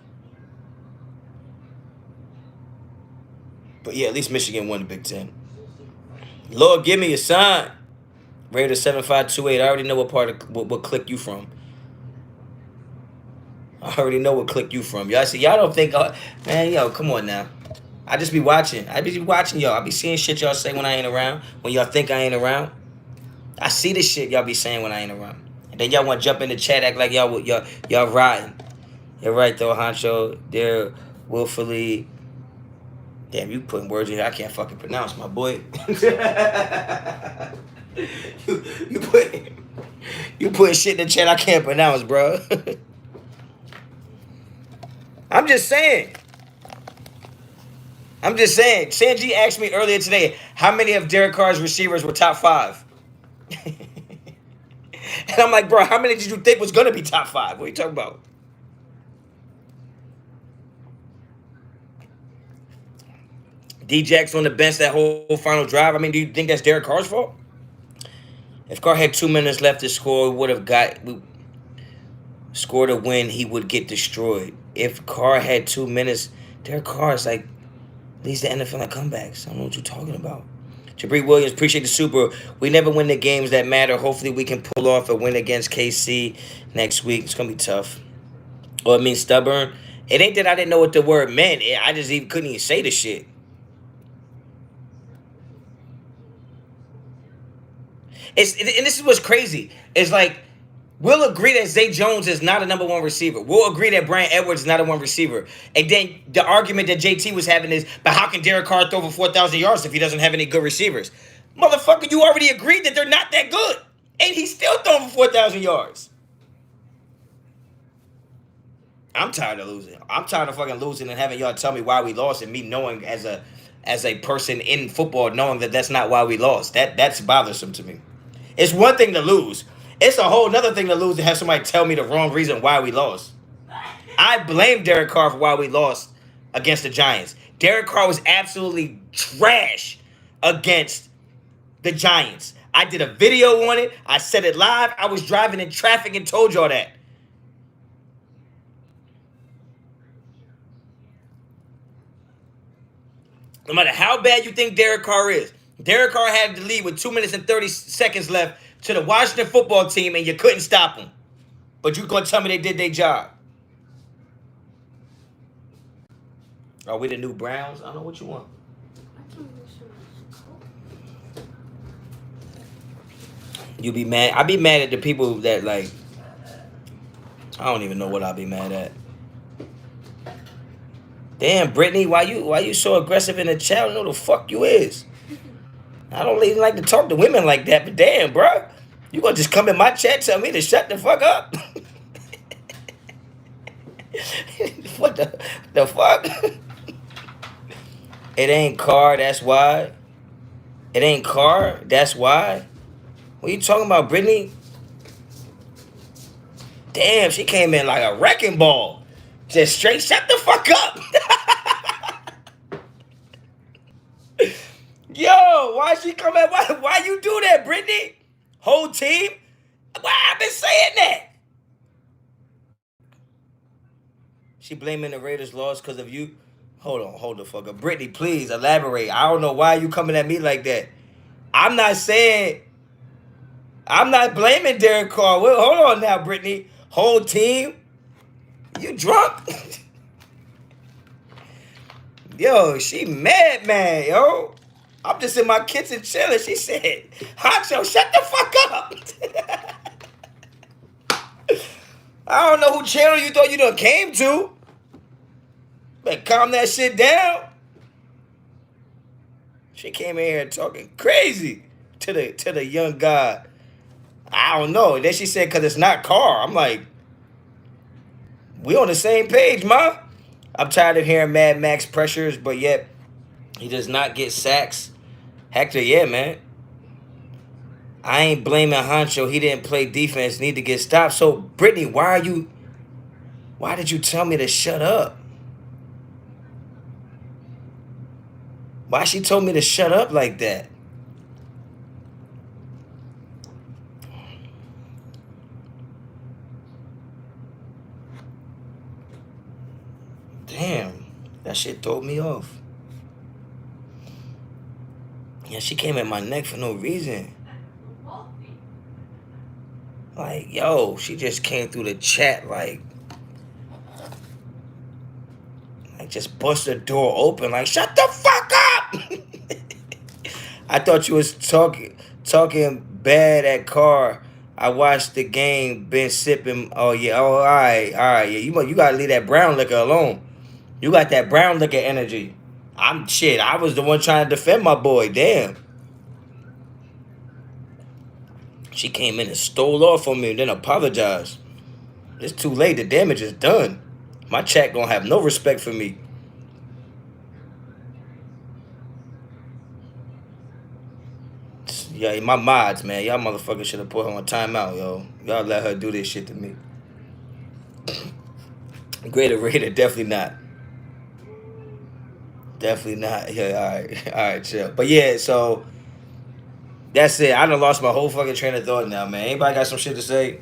But yeah, at least Michigan won the Big Ten. Lord, give me a sign. Raider 7528. I already know what part of what click you from. I already know what click you from. Y'all see, y'all don't think, man, yo, come on now. I just be watching. I be watching y'all. I be seeing shit y'all say when I ain't around. When y'all think I ain't around. I see the shit y'all be saying when I ain't around. And then y'all want to jump in the chat, act like y'all riding. You're right though, Honcho. They're willfully. Damn, you putting words in here I can't fucking pronounce, my boy. you putting shit in the chat I can't pronounce, bro. I'm just saying. Sanji asked me earlier today, how many of Derek Carr's receivers were top 5? And I'm like, bro, how many did you think was going to be top 5? What are you talking about? D-Jack's on the bench that whole final drive. I mean, do you think that's Derek Carr's fault? If Carr had 2 minutes left to score, we would have scored a win, he would get destroyed. If Carr had 2 minutes, Derek Carr is like, leads the NFL in comebacks. I don't know what you're talking about. Jabri Williams, appreciate the super. We never win the games that matter. Hopefully we can pull off a win against KC next week. It's going to be tough. Or it means stubborn. It ain't that I didn't know what the word meant. I just couldn't even say the shit. And this is what's crazy. It's like, we'll agree that Zay Jones is not a number 1 receiver. We'll agree that Bryan Edwards is not a 1 receiver. And then the argument that JT was having is, but how can Derek Carr throw for 4,000 yards if he doesn't have any good receivers? Motherfucker, you already agreed that they're not that good. And he's still throwing for 4,000 yards. I'm tired of losing. I'm tired of fucking losing and having y'all tell me why we lost and me knowing as a person in football knowing that that's not why we lost. That's bothersome to me. It's one thing to lose. It's a whole nother thing to lose to have somebody tell me the wrong reason why we lost. I blame Derek Carr for why we lost against the Giants. Derek Carr was absolutely trash against the Giants. I did a video on it. I said it live. I was driving in traffic and told y'all that. No matter how bad you think Derek Carr is, Derek Carr had the lead with 2 minutes and 30 seconds left to the Washington football team, and you couldn't stop them. But you gonna tell me they did their job? Are we the new Browns? I don't know what you want. You be mad? I be mad at the people that like. I don't even know what I'll be mad at. Damn, Brittany, why you so aggressive in the chat? I don't know who the fuck you is. I don't even like to talk to women like that, but damn, bro. You gonna just come in my chat tell me to shut the fuck up? What the fuck? It ain't Carr, that's why. It ain't Carr, that's why. What you talking about, Brittany? Damn, she came in like a wrecking ball. Just straight shut the fuck up. Yo, why she come at? Why you do that, Brittany? Whole team? Why I been saying that? She blaming the Raiders' loss because of you. Hold the fuck up. Brittany, please elaborate. I don't know why you coming at me like that. I'm not blaming Derek Carr. Well, hold on now, Brittany. Whole team? You drunk? Yo, she mad, yo. I'm just in my kitchen chilling. She said, Honcho, shut the fuck up. I don't know who channel you thought you done came to. Better calm that shit down. She came in here talking crazy to the young guy. I don't know. Then she said, because it's not Carr. I'm like, we on the same page, ma. I'm tired of hearing Mad Max pressures, but yet he does not get sacks. Hector, yeah, man. I ain't blaming Honcho. He didn't play defense. Need to get stopped. So, Brittany, why did you tell me to shut up? Why she told me to shut up like that? Damn, that shit threw me off. Yeah, she came at my neck for no reason. Like, yo, she just came through the chat like just bust the door open like, shut the fuck up! I thought you was talking bad at Carr. I watched the game, been sipping. Oh, yeah, all right. Yeah, you gotta leave that brown liquor alone. You got that brown liquor energy. I was the one trying to defend my boy. Damn. She came in and stole off on me and then apologized. It's too late. The damage is done. My chat gonna have no respect for me. Yeah, my mods, man. Y'all motherfuckers should have put her on timeout, yo. Y'all let her do this shit to me. Greater Raider, definitely not. Definitely not. Yeah, all right, chill. But yeah, so that's it. I done lost my whole fucking train of thought now, man. Anybody got some shit to say?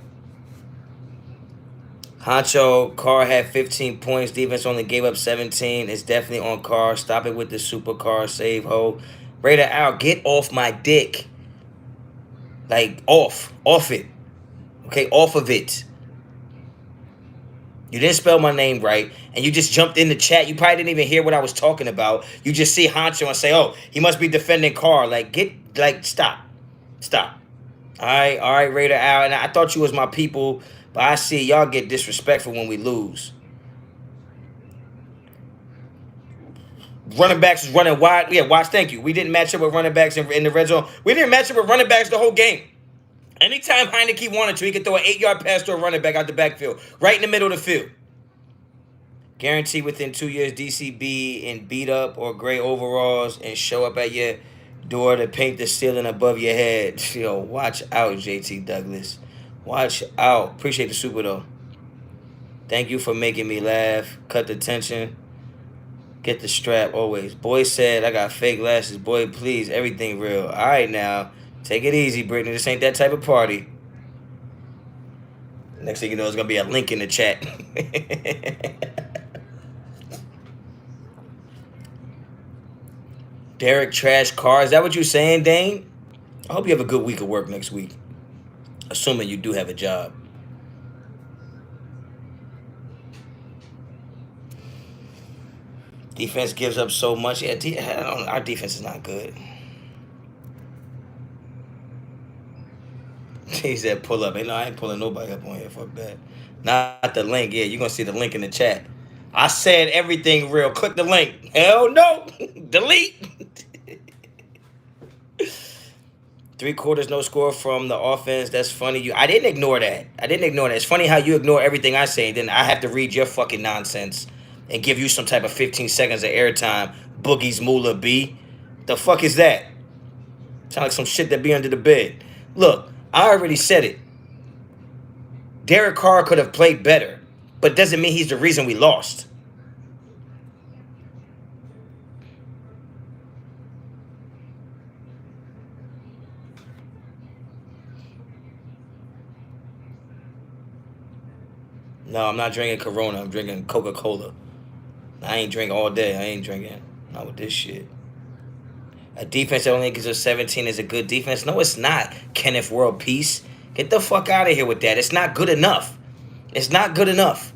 Honcho, Carr had 15 points. Defense only gave up 17. It's definitely on Carr. Stop it with the supercar save, ho. Raider out. Get off my dick. Like, off it. Okay, off of it. You didn't spell my name right, and you just jumped in the chat. You probably didn't even hear what I was talking about. You just see Honcho and say, oh, he must be defending Carr. Stop. All right, Raider out. And I thought you was my people, but I see y'all get disrespectful when we lose. Running backs was running wide. Yeah, watch, thank you. We didn't match up with running backs in the red zone. We didn't match up with running backs the whole game. Anytime Heineke wanted to, he could throw an 8-yard pass to a running back out the backfield, right in the middle of the field. Guarantee within 2 years, DCB in beat up or gray overalls and show up at your door to paint the ceiling above your head. Yo, watch out, JT Douglas. Watch out. Appreciate the super, though. Thank you for making me laugh. Cut the tension. Get the strap always. Boy said, I got fake lashes. Boy, please, everything real. All right, now. Take it easy, Brittany. This ain't that type of party. Next thing you know, there's going to be a link in the chat. Derek trash Carr. Is that what you're saying, Dane? I hope you have a good week of work next week. Assuming you do have a job. Defense gives up so much. Yeah, our defense is not good. He said pull up. I ain't pulling nobody up on here. Fuck that. Not the link. Yeah, you're going to see the link in the chat. I said everything real. Click the link. Hell no. Delete. 3 quarters, no score from the offense. That's funny. I didn't ignore that. It's funny how you ignore everything I say, and then I have to read your fucking nonsense and give you some type of 15 seconds of airtime. Boogie's Moolah B. The fuck is that? Sound like some shit that be under the bed. Look, I already said it. Derek Carr could have played better, but doesn't mean he's the reason we lost. No, I'm not drinking Corona. I'm drinking Coca-Cola. I ain't drink all day. I ain't drinking. Not with this shit. A defense that only gives us 17 is a good defense. No, it's not. Kenneth World Peace. Get the fuck out of here with that. It's not good enough. It's not good enough.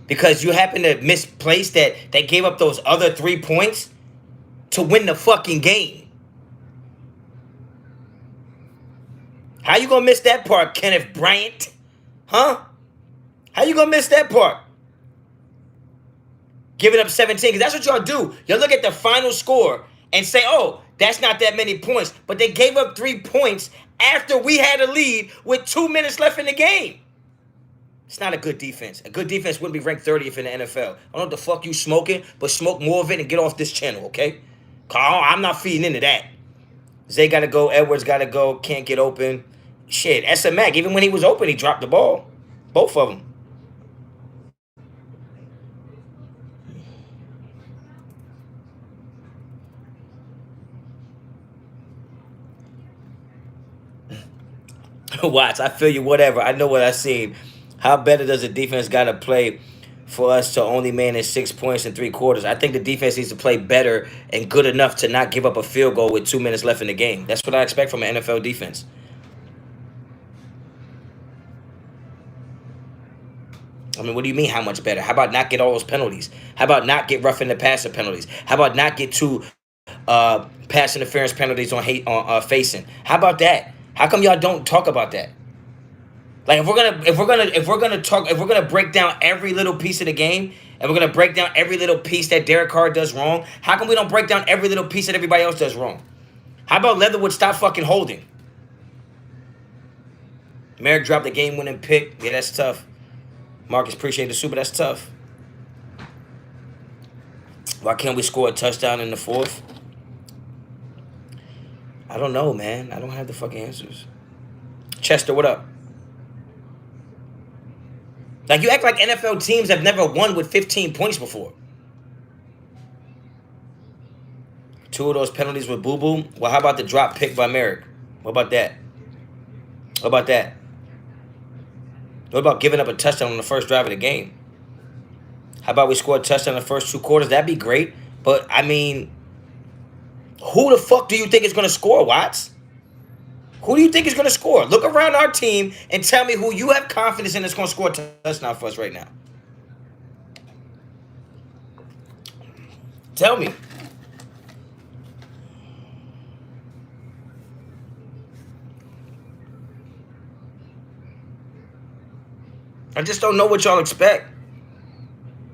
Because you happen to misplace that they gave up those other 3 points to win the fucking game. How you gonna miss that part, Kenneth Bryant? Huh? How you gonna miss that part? Giving up 17, because that's what y'all do. Y'all look at the final score and say, oh, that's not that many points. But they gave up 3 points after we had a lead with 2 minutes left in the game. It's not a good defense. A good defense wouldn't be ranked 30th in the NFL. I don't know what the fuck you smoking, but smoke more of it and get off this channel, okay? I'm not feeding into that. Zay got to go. Edwards got to go. Can't get open. Shit, SMAC, even when he was open, he dropped the ball. Both of them. Watch, I feel you, whatever. I know what I seen. How better does the defense got to play for us to only manage 6 points in 3 quarters? I think the defense needs to play better and good enough to not give up a field goal with 2 minutes left in the game. That's what I expect from an NFL defense. I mean, what do you mean how much better? How about not get all those penalties? How about not get roughing the passer penalties? How about not get 2 pass interference penalties on facing? How about that? How come y'all don't talk about that? Like if we're gonna break down every little piece of the game, and we're gonna break down every little piece that Derek Carr does wrong, how come we don't break down every little piece that everybody else does wrong? How about Leatherwood stop fucking holding? Merrick dropped the game-winning pick. Yeah, that's tough. Marcus, appreciate the super. That's tough. Why can't we score a touchdown in the 4th? I don't know, man. I don't have the fucking answers. Chester, what up? Like, you act like NFL teams have never won with 15 points before. 2 of those penalties with boo-boo. Well, how about the drop pick by Merrick? What about that? What about that? What about giving up a touchdown on the first drive of the game? How about we score a touchdown in the first 2 quarters? That'd be great. But, I mean, who the fuck do you think is going to score, Watts? Who do you think is going to score? Look around our team and tell me who you have confidence in that's going to score a touchdown for us right now. Tell me. I just don't know what y'all expect.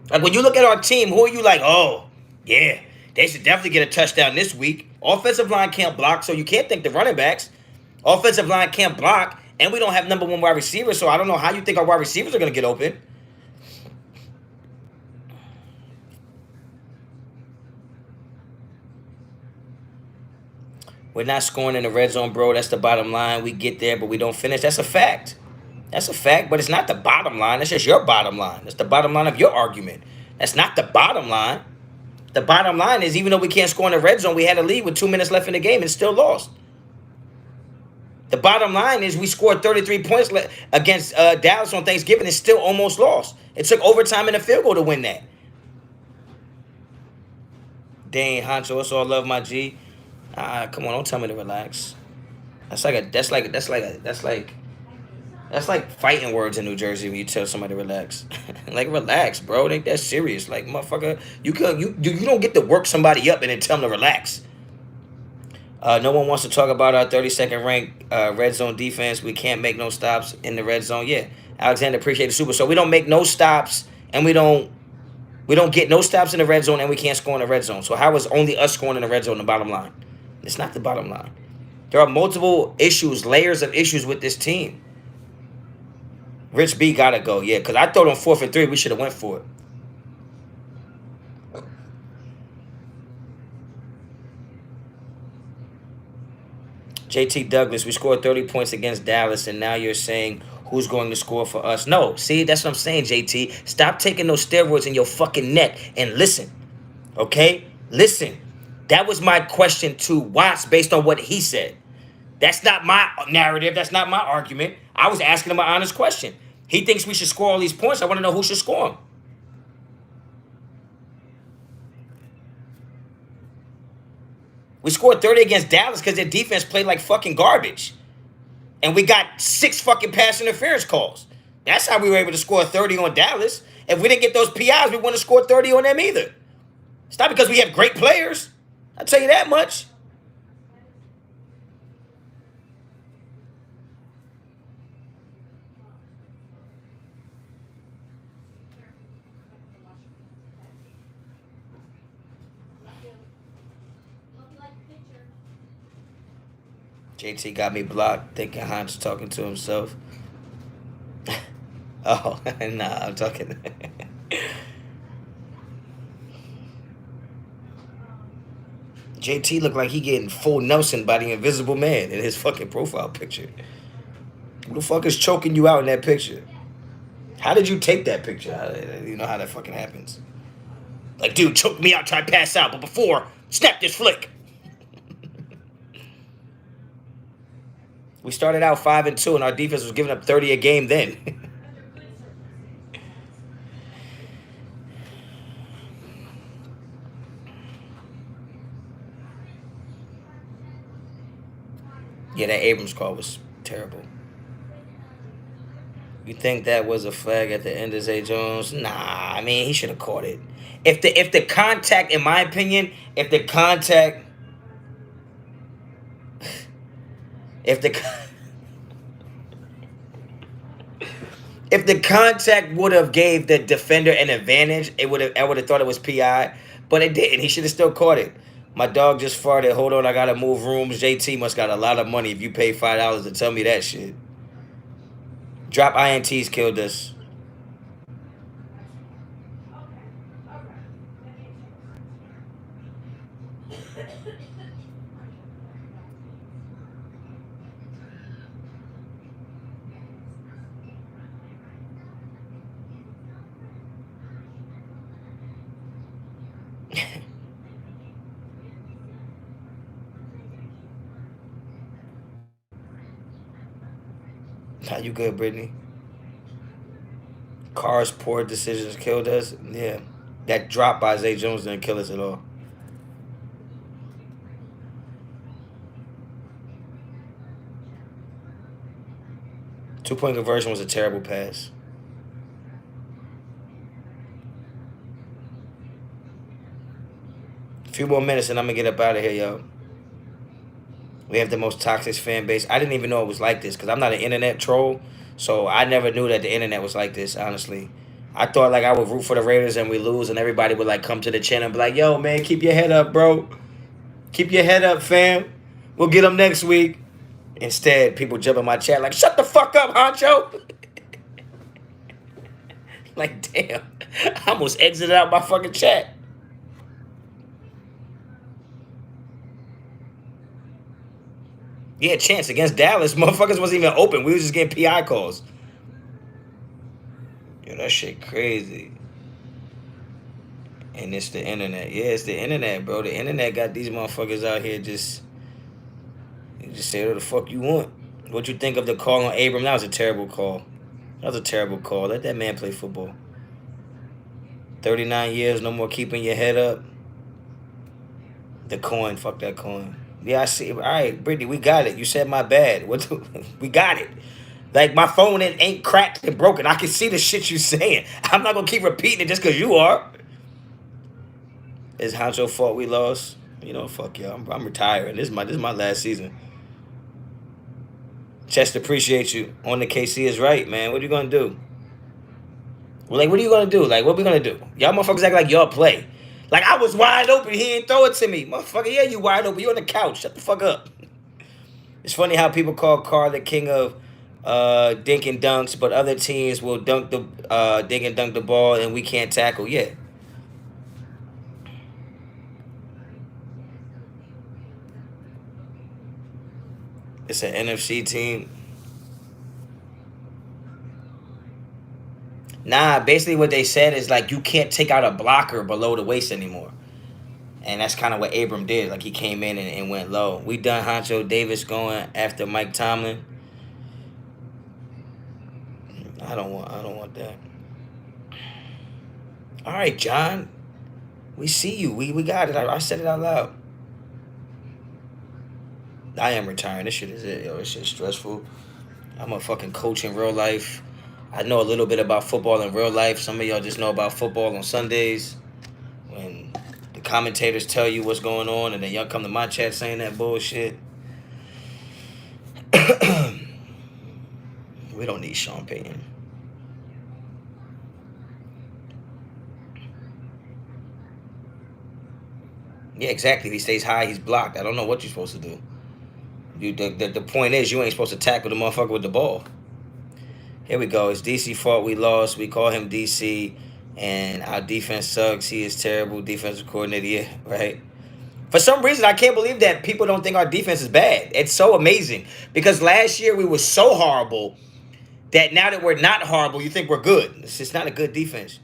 Like, when you look at our team, who are you like, oh, yeah, they should definitely get a touchdown this week. Offensive line can't block, so you can't think the running backs. Offensive line can't block, and we don't have number 1 wide receivers, so I don't know how you think our wide receivers are going to get open. We're not scoring in the red zone, bro. That's the bottom line. We get there, but we don't finish. That's a fact. That's a fact, but it's not the bottom line. That's just your bottom line. That's the bottom line of your argument. That's not the bottom line. The bottom line is, even though we can't score in the red zone, we had a lead with 2 minutes left in the game and still lost. The bottom line is we scored 33 points against Dallas on Thanksgiving and still almost lost. It took overtime and a field goal to win that. Dang, Honcho, it's all love, my G. Come on, don't tell me to relax. That's like fighting words in New Jersey when you tell somebody to relax. Like, relax, bro. It ain't that serious. Like, motherfucker, you don't get to work somebody up and then tell them to relax. No one wants to talk about our 32nd ranked red zone defense. We can't make no stops in the red zone. Yeah, Alexander, appreciate the super. So we don't make no stops, and we don't get no stops in the red zone, and we can't score in the red zone. So how is only us scoring in the red zone the bottom line? It's not the bottom line. There are multiple issues, layers of issues with this team. Rich B gotta go, yeah, because I thought on 4th and 3 we should have went for it. JT Douglas, we scored 30 points against Dallas, and now you're saying who's going to score for us? No, see, that's what I'm saying, JT. Stop taking those steroids in your fucking neck and listen, okay? Listen. That was my question to Watts based on what he said. That's not my narrative. That's not my argument. I was asking him an honest question. He thinks we should score all these points. I want to know who should score them. We scored 30 against Dallas because their defense played like fucking garbage. And we got 6 fucking pass interference calls. That's how we were able to score 30 on Dallas. If we didn't get those PIs, we wouldn't have scored 30 on them either. It's not because we have great players. I'll tell you that much. JT got me blocked, thinking Honcho talking to himself. Oh, nah, I'm talking. JT looked like he getting full Nelson by the Invisible Man in his fucking profile picture. Who the fuck is choking you out in that picture? How did you take that picture? You know how that fucking happens. Like, dude, choked me out, tried to pass out, but before, snap this flick. We started out 5-2, and our defense was giving up 30 a game then. Yeah, that Abrams call was terrible. You think that was a flag at the end of Zay Jones? Nah, I mean, he should have caught it. If the contact, in my opinion, if the contact would have gave the defender an advantage, I would have thought it was PI, but it didn't. He should have still caught it. My dog just farted. Hold on, I gotta move rooms. JT must got a lot of money if you pay $5 to tell me that shit. Drop INTs killed us. How you good, Brittany? Carr's poor decisions killed us. Yeah. That drop by Zay Jones didn't kill us at all. Two-point conversion was a terrible pass. A few more minutes and I'm going to get up out of here, yo. We have the most toxic fan base. I didn't even know it was like this because I'm not an internet troll. So I never knew that the internet was like this, honestly. I thought like I would root for the Raiders and we lose and everybody would like come to the channel and be like, yo, man, keep your head up, bro. Keep your head up, fam. We'll get them next week. Instead, people jump in my chat like, shut the fuck up, Honcho. Like, damn. I almost exited out my fucking chat. Yeah, chance against Dallas. Motherfuckers wasn't even open. We was just getting PI calls. Yo, that shit crazy. And it's the internet. Yeah, it's the internet, bro. The internet got these motherfuckers out here just... You just say what the fuck you want. What you think of the call on Abram? That was a terrible call. That was a terrible call. Let that man play football. 39 years, no more keeping your head up. The coin. Fuck that coin. Yeah, I see. All right, Brittany, we got it. You said my bad. We got it. Like, my phone ain't cracked and broken. I can see the shit you saying. I'm not going to keep repeating it just because you are. It's Honcho's fault we lost. You know, fuck y'all. I'm retiring. This is my last season. Chest appreciate you. On the KC is right, man. What are you going to do? Like, what are you going to do? Like, what we going to do? Y'all motherfuckers act like y'all play. Like, I was wide open. He ain't throw it to me. Motherfucker, yeah, you wide open. You on the couch. Shut the fuck up. It's funny how people call Carr the king of dink and dunks, but other teams will dink and dunk the ball, and we can't tackle. Yeah. against an NFC team. Nah, basically what they said is like you can't take out a blocker below the waist anymore. And that's kind of what Abram did. Like he came in and went low. We done Honcho Davis going after Mike Tomlin. I don't want that. All right, John. We see you. We got it. I said it out loud. I am retiring. This shit is it, yo. This shit's stressful. I'm a fucking coach in real life. I know a little bit about football in real life. Some of y'all just know about football on Sundays when the commentators tell you what's going on, and then y'all come to my chat saying that bullshit. We don't need Sean Payton. Yeah, exactly. If he stays high, he's blocked. I don't know what you're supposed to do. The point is, you ain't supposed to tackle the motherfucker with the ball. Here we go. It's DC fault we lost. We call him DC, and our defense sucks. He is terrible. Defensive coordinator, yeah, right? For some reason, I can't believe that people don't think our defense is bad. It's so amazing. Because last year we were so horrible that now that we're not horrible, you think we're good. It's just not a good defense.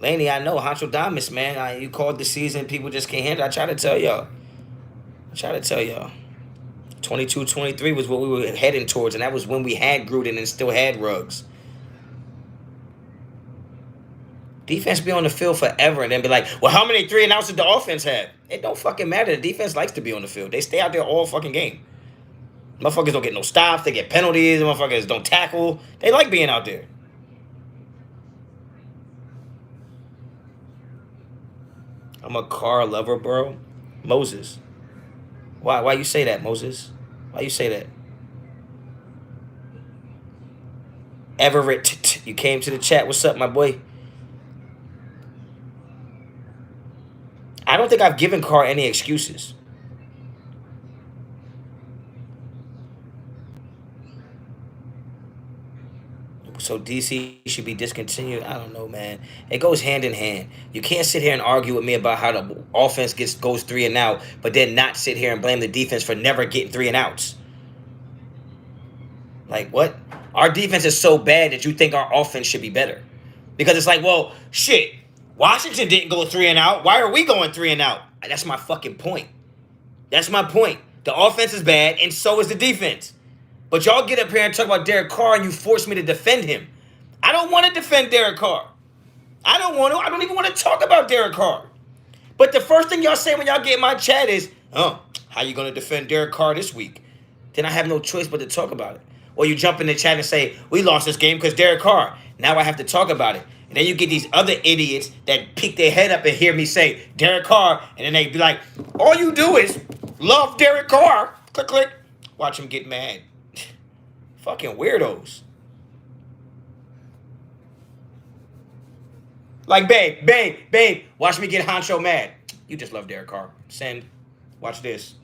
Laney, I know. Honcho Damas, man. You called the season. People just can't handle it. I try to tell y'all. 22-23 was what we were heading towards, and that was when we had Gruden and still had Ruggs. Defense be on the field forever and then be like, well, how many 3-and-outs did the offense have? It don't fucking matter. The defense likes to be on the field. They stay out there all fucking game. Motherfuckers don't get no stops. They get penalties. Motherfuckers don't tackle. They like being out there. I'm a car lover, bro. Moses. Why you say that, Moses? Why you say that? Everett, you came to the chat. What's up, my boy? I don't think I've given Carr any excuses. So DC should be discontinued. I don't know, man. It goes hand in hand. You can't sit here and argue with me about how the offense goes 3 and out, but then not sit here and blame the defense for never getting 3-and-outs. Like, what? Our defense is so bad that you think our offense should be better. Because it's like, well, shit. Washington didn't go 3-and-out. Why are we going 3-and-out? That's my fucking point. That's my point. The offense is bad, and so is the defense. But y'all get up here and talk about Derek Carr, and you force me to defend him. I don't want to defend Derek Carr. I don't want to. I don't even want to talk about Derek Carr. But the first thing y'all say when y'all get in my chat is, how you going to defend Derek Carr this week? Then I have no choice but to talk about it. Or you jump in the chat and say, we lost this game because Derek Carr. Now I have to talk about it. And then you get these other idiots that peek their head up and hear me say, Derek Carr. And then they be like, all you do is love Derek Carr. Click, click. Watch him get mad. Fucking weirdos. Like, babe, watch me get Honcho mad. You just love Derek Carr. Send. Watch this.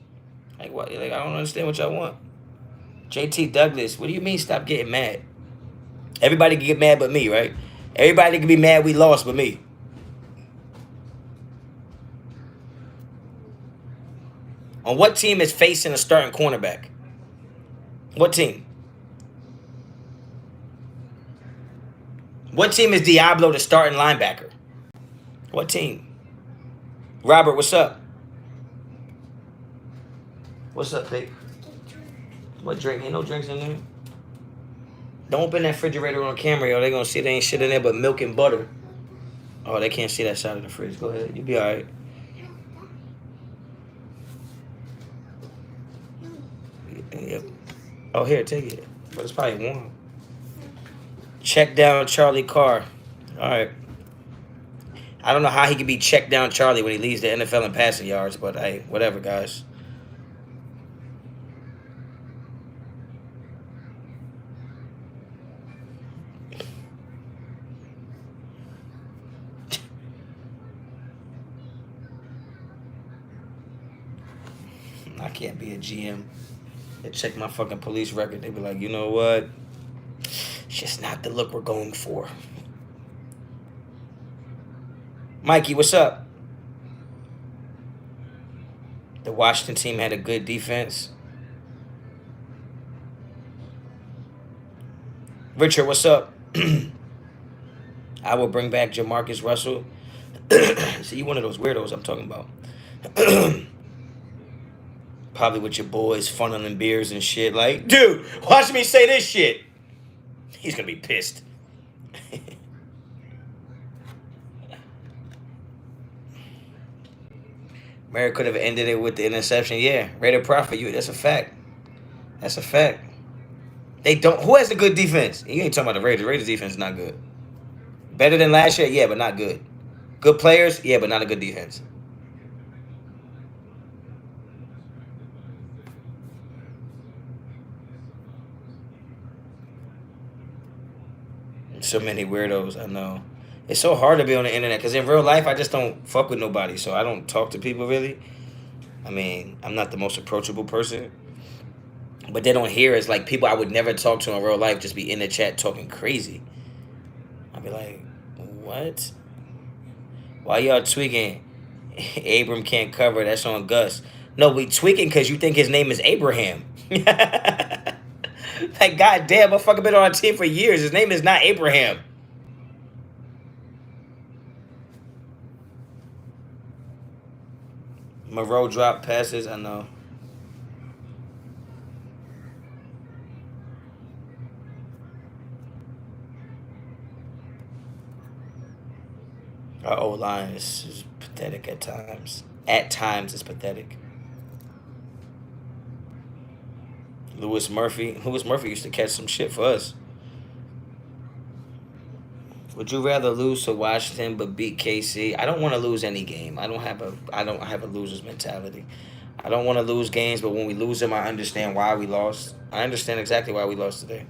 Like, what? Like, I don't understand what y'all want. JT Douglas, what do you mean stop getting mad? Everybody can get mad but me, right? Everybody can be mad we lost but me. On what team is facing a starting cornerback? What team? What team is Diablo the starting linebacker? What team? Robert, what's up? What's up, babe? What drink? Ain't no drinks in there. Don't open that refrigerator on camera, yo. They gonna see there ain't shit in there but milk and butter. Oh, they can't see that side of the fridge. Go ahead. You'll be all right. Yep. Oh, here, take it. But it's probably warm. Check down Charlie Carr. All right. I don't know how he could be checked down Charlie when he leads the NFL in passing yards, but hey, whatever, guys. I can't be a GM. They check my fucking police record. They be like, you know what? It's just not the look we're going for. Mikey, what's up? The Washington team had a good defense. Richard, what's up? I will bring back Jamarcus Russell. See, you one of those weirdos I'm talking about. Probably with your boys funneling beers and shit. Like, dude, watch me say this shit. He's gonna be pissed. Mary could have ended it with the interception. Yeah, Raider profit. You. That's a fact. That's a fact. They don't. Who has the good defense? You ain't talking about the Raiders. Raiders defense is not good. Better than last year, yeah, but not good. Good players, yeah, but not a good defense. So many weirdos. I know. It's so hard to be on the internet because in real life, I just don't fuck with nobody. So I don't talk to people really. I mean, I'm not the most approachable person. But they don't hear it's like people I would never talk to in real life just be in the chat talking crazy. I'd be like, what? Why y'all tweaking? Abram can't cover. That's on Gus. No, we tweaking because you think his name is Abraham. Like, goddamn, motherfucker been on our team for years. His name is not Abraham. Moreau drop passes, I know. Our O line is pathetic at times. At times, it's pathetic. Lewis Murphy. Lewis Murphy used to catch some shit for us. Would you rather lose to Washington but beat KC? I don't want to lose any game. I don't have a loser's mentality. I don't want to lose games, but when we lose them, I understand why we lost. I understand exactly why we lost today.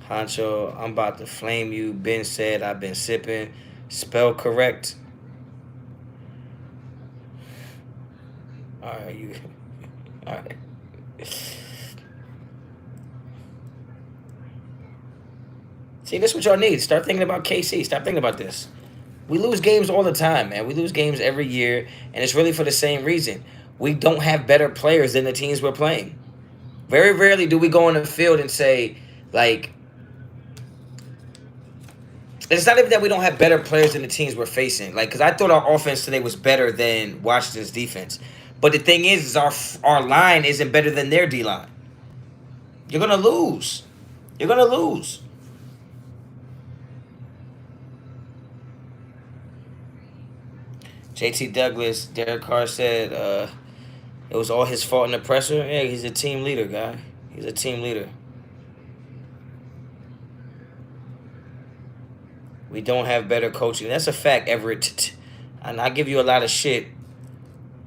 Honcho, I'm about to flame you. Ben said I've been sipping. Spell correct. All right, you. All right. See, this is what y'all need. Start thinking about KC. Stop thinking about this. We lose games all the time, man. We lose games every year, and it's really for the same reason. We don't have better players than the teams we're playing. Very rarely do we go on the field and say, like, it's not even that we don't have better players than the teams we're facing. Like, because I thought our offense today was better than Washington's defense. But the thing is our line isn't better than their D line. You're gonna lose. You're gonna lose. JT Douglas, Derek Carr said it was all his fault in the presser. Yeah, he's a team leader, guy. He's a team leader. We don't have better coaching. That's a fact, Everett. And I give you a lot of shit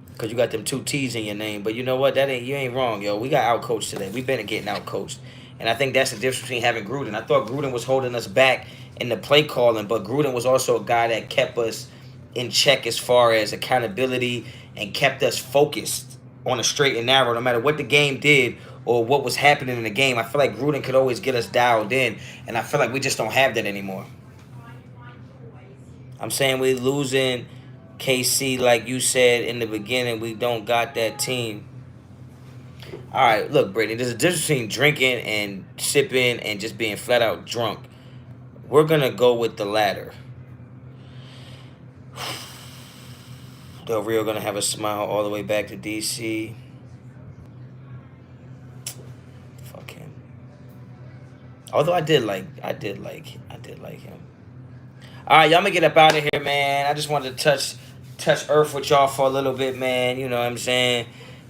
because you got them two T's in your name. But you know what? You ain't wrong, yo. We got outcoached today. We've been getting outcoached. And I think that's the difference between having Gruden. I thought Gruden was holding us back in the play calling, but Gruden was also a guy that kept us in check as far as accountability and kept us focused on a straight and narrow no matter what the game did or what was happening in the game. I feel like Gruden could always get us dialed in, and I feel like we just don't have that anymore. I'm saying we losing KC like you said in the beginning. We don't got that team. All right, look, Brittany, there's a difference between drinking and sipping and just being flat out drunk. We're going to go with the latter. Del Rio going to have a smile all the way back to D.C. Fuck him. Although I did like him. All right, y'all gonna get up out of here, man. I just wanted to touch Earth with y'all for a little bit, man. You know what I'm saying?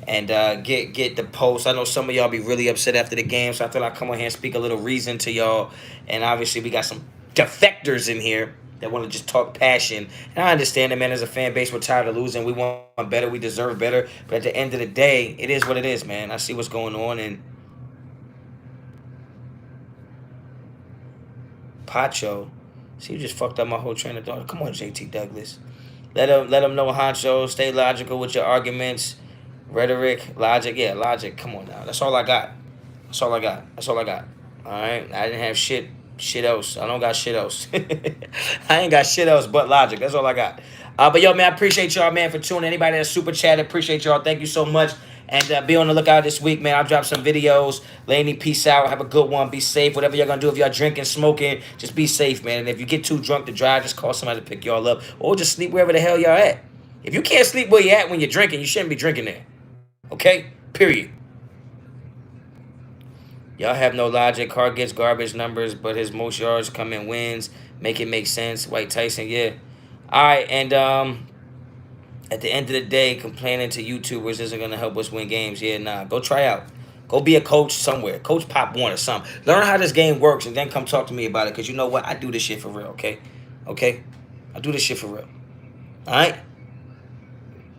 And get the post. I know some of y'all be really upset after the game, so I thought I'd come on here and speak a little reason to y'all. And obviously, we got some defectors in here that want to just talk passion. And I understand it, man. As a fan base, we're tired of losing. We want better. We deserve better. But at the end of the day, it is what it is, man. I see what's going on, and Pacho. See, you just fucked up my whole train of thought. Come on, JT Douglas. Let him know, Honcho. Stay logical with your arguments. Rhetoric, logic. Yeah, logic. Come on now. That's all I got. That's all I got. All right, I didn't have shit else. I don't got shit else. I ain't got shit else but logic. That's all I got. But yo, man, I appreciate y'all, man, for tuning. Anybody that super chat, appreciate y'all. Thank you so much. And be on the lookout this week, man. I'll drop some videos. Laney, peace out. Have a good one. Be safe. Whatever y'all gonna do, if y'all drinking, smoking, just be safe, man. And if you get too drunk to drive, just call somebody to pick y'all up, or just sleep wherever the hell y'all at. If you can't sleep where you at when you're drinking, you shouldn't be drinking there. Okay? Period. Y'all have no logic. Carr gets garbage numbers, but his most yards come in wins. Make it make sense. White Tyson, yeah. All right, and at the end of the day, complaining to YouTubers isn't gonna help us win games. Yeah, nah. Go try out. Go be a coach somewhere. Coach Pop One or something. Learn how this game works, and then come talk to me about it. Cause you know what? I do this shit for real. Okay, okay. I do this shit for real. All right.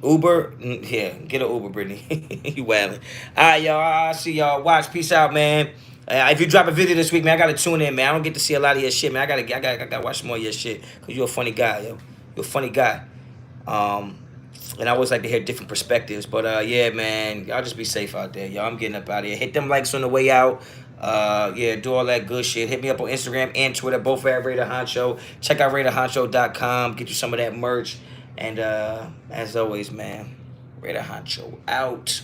Uber, yeah, get an Uber, Brittany. You wildin'. All right, y'all. I'll see y'all. Watch. Peace out, man. If you drop a video this week, man, I gotta tune in, man. I don't get to see a lot of your shit, man. I gotta watch more of your shit, cause you're a funny guy, yo. You're a funny guy. And I always like to hear different perspectives. But yeah, man, y'all just be safe out there, y'all. I'm getting up out of here. Hit them likes on the way out. Yeah, do all that good shit. Hit me up on Instagram and Twitter, both at Raider Honcho. Check out RaiderHoncho.com. Get you some of that merch. And as always, man, Raider Honcho out.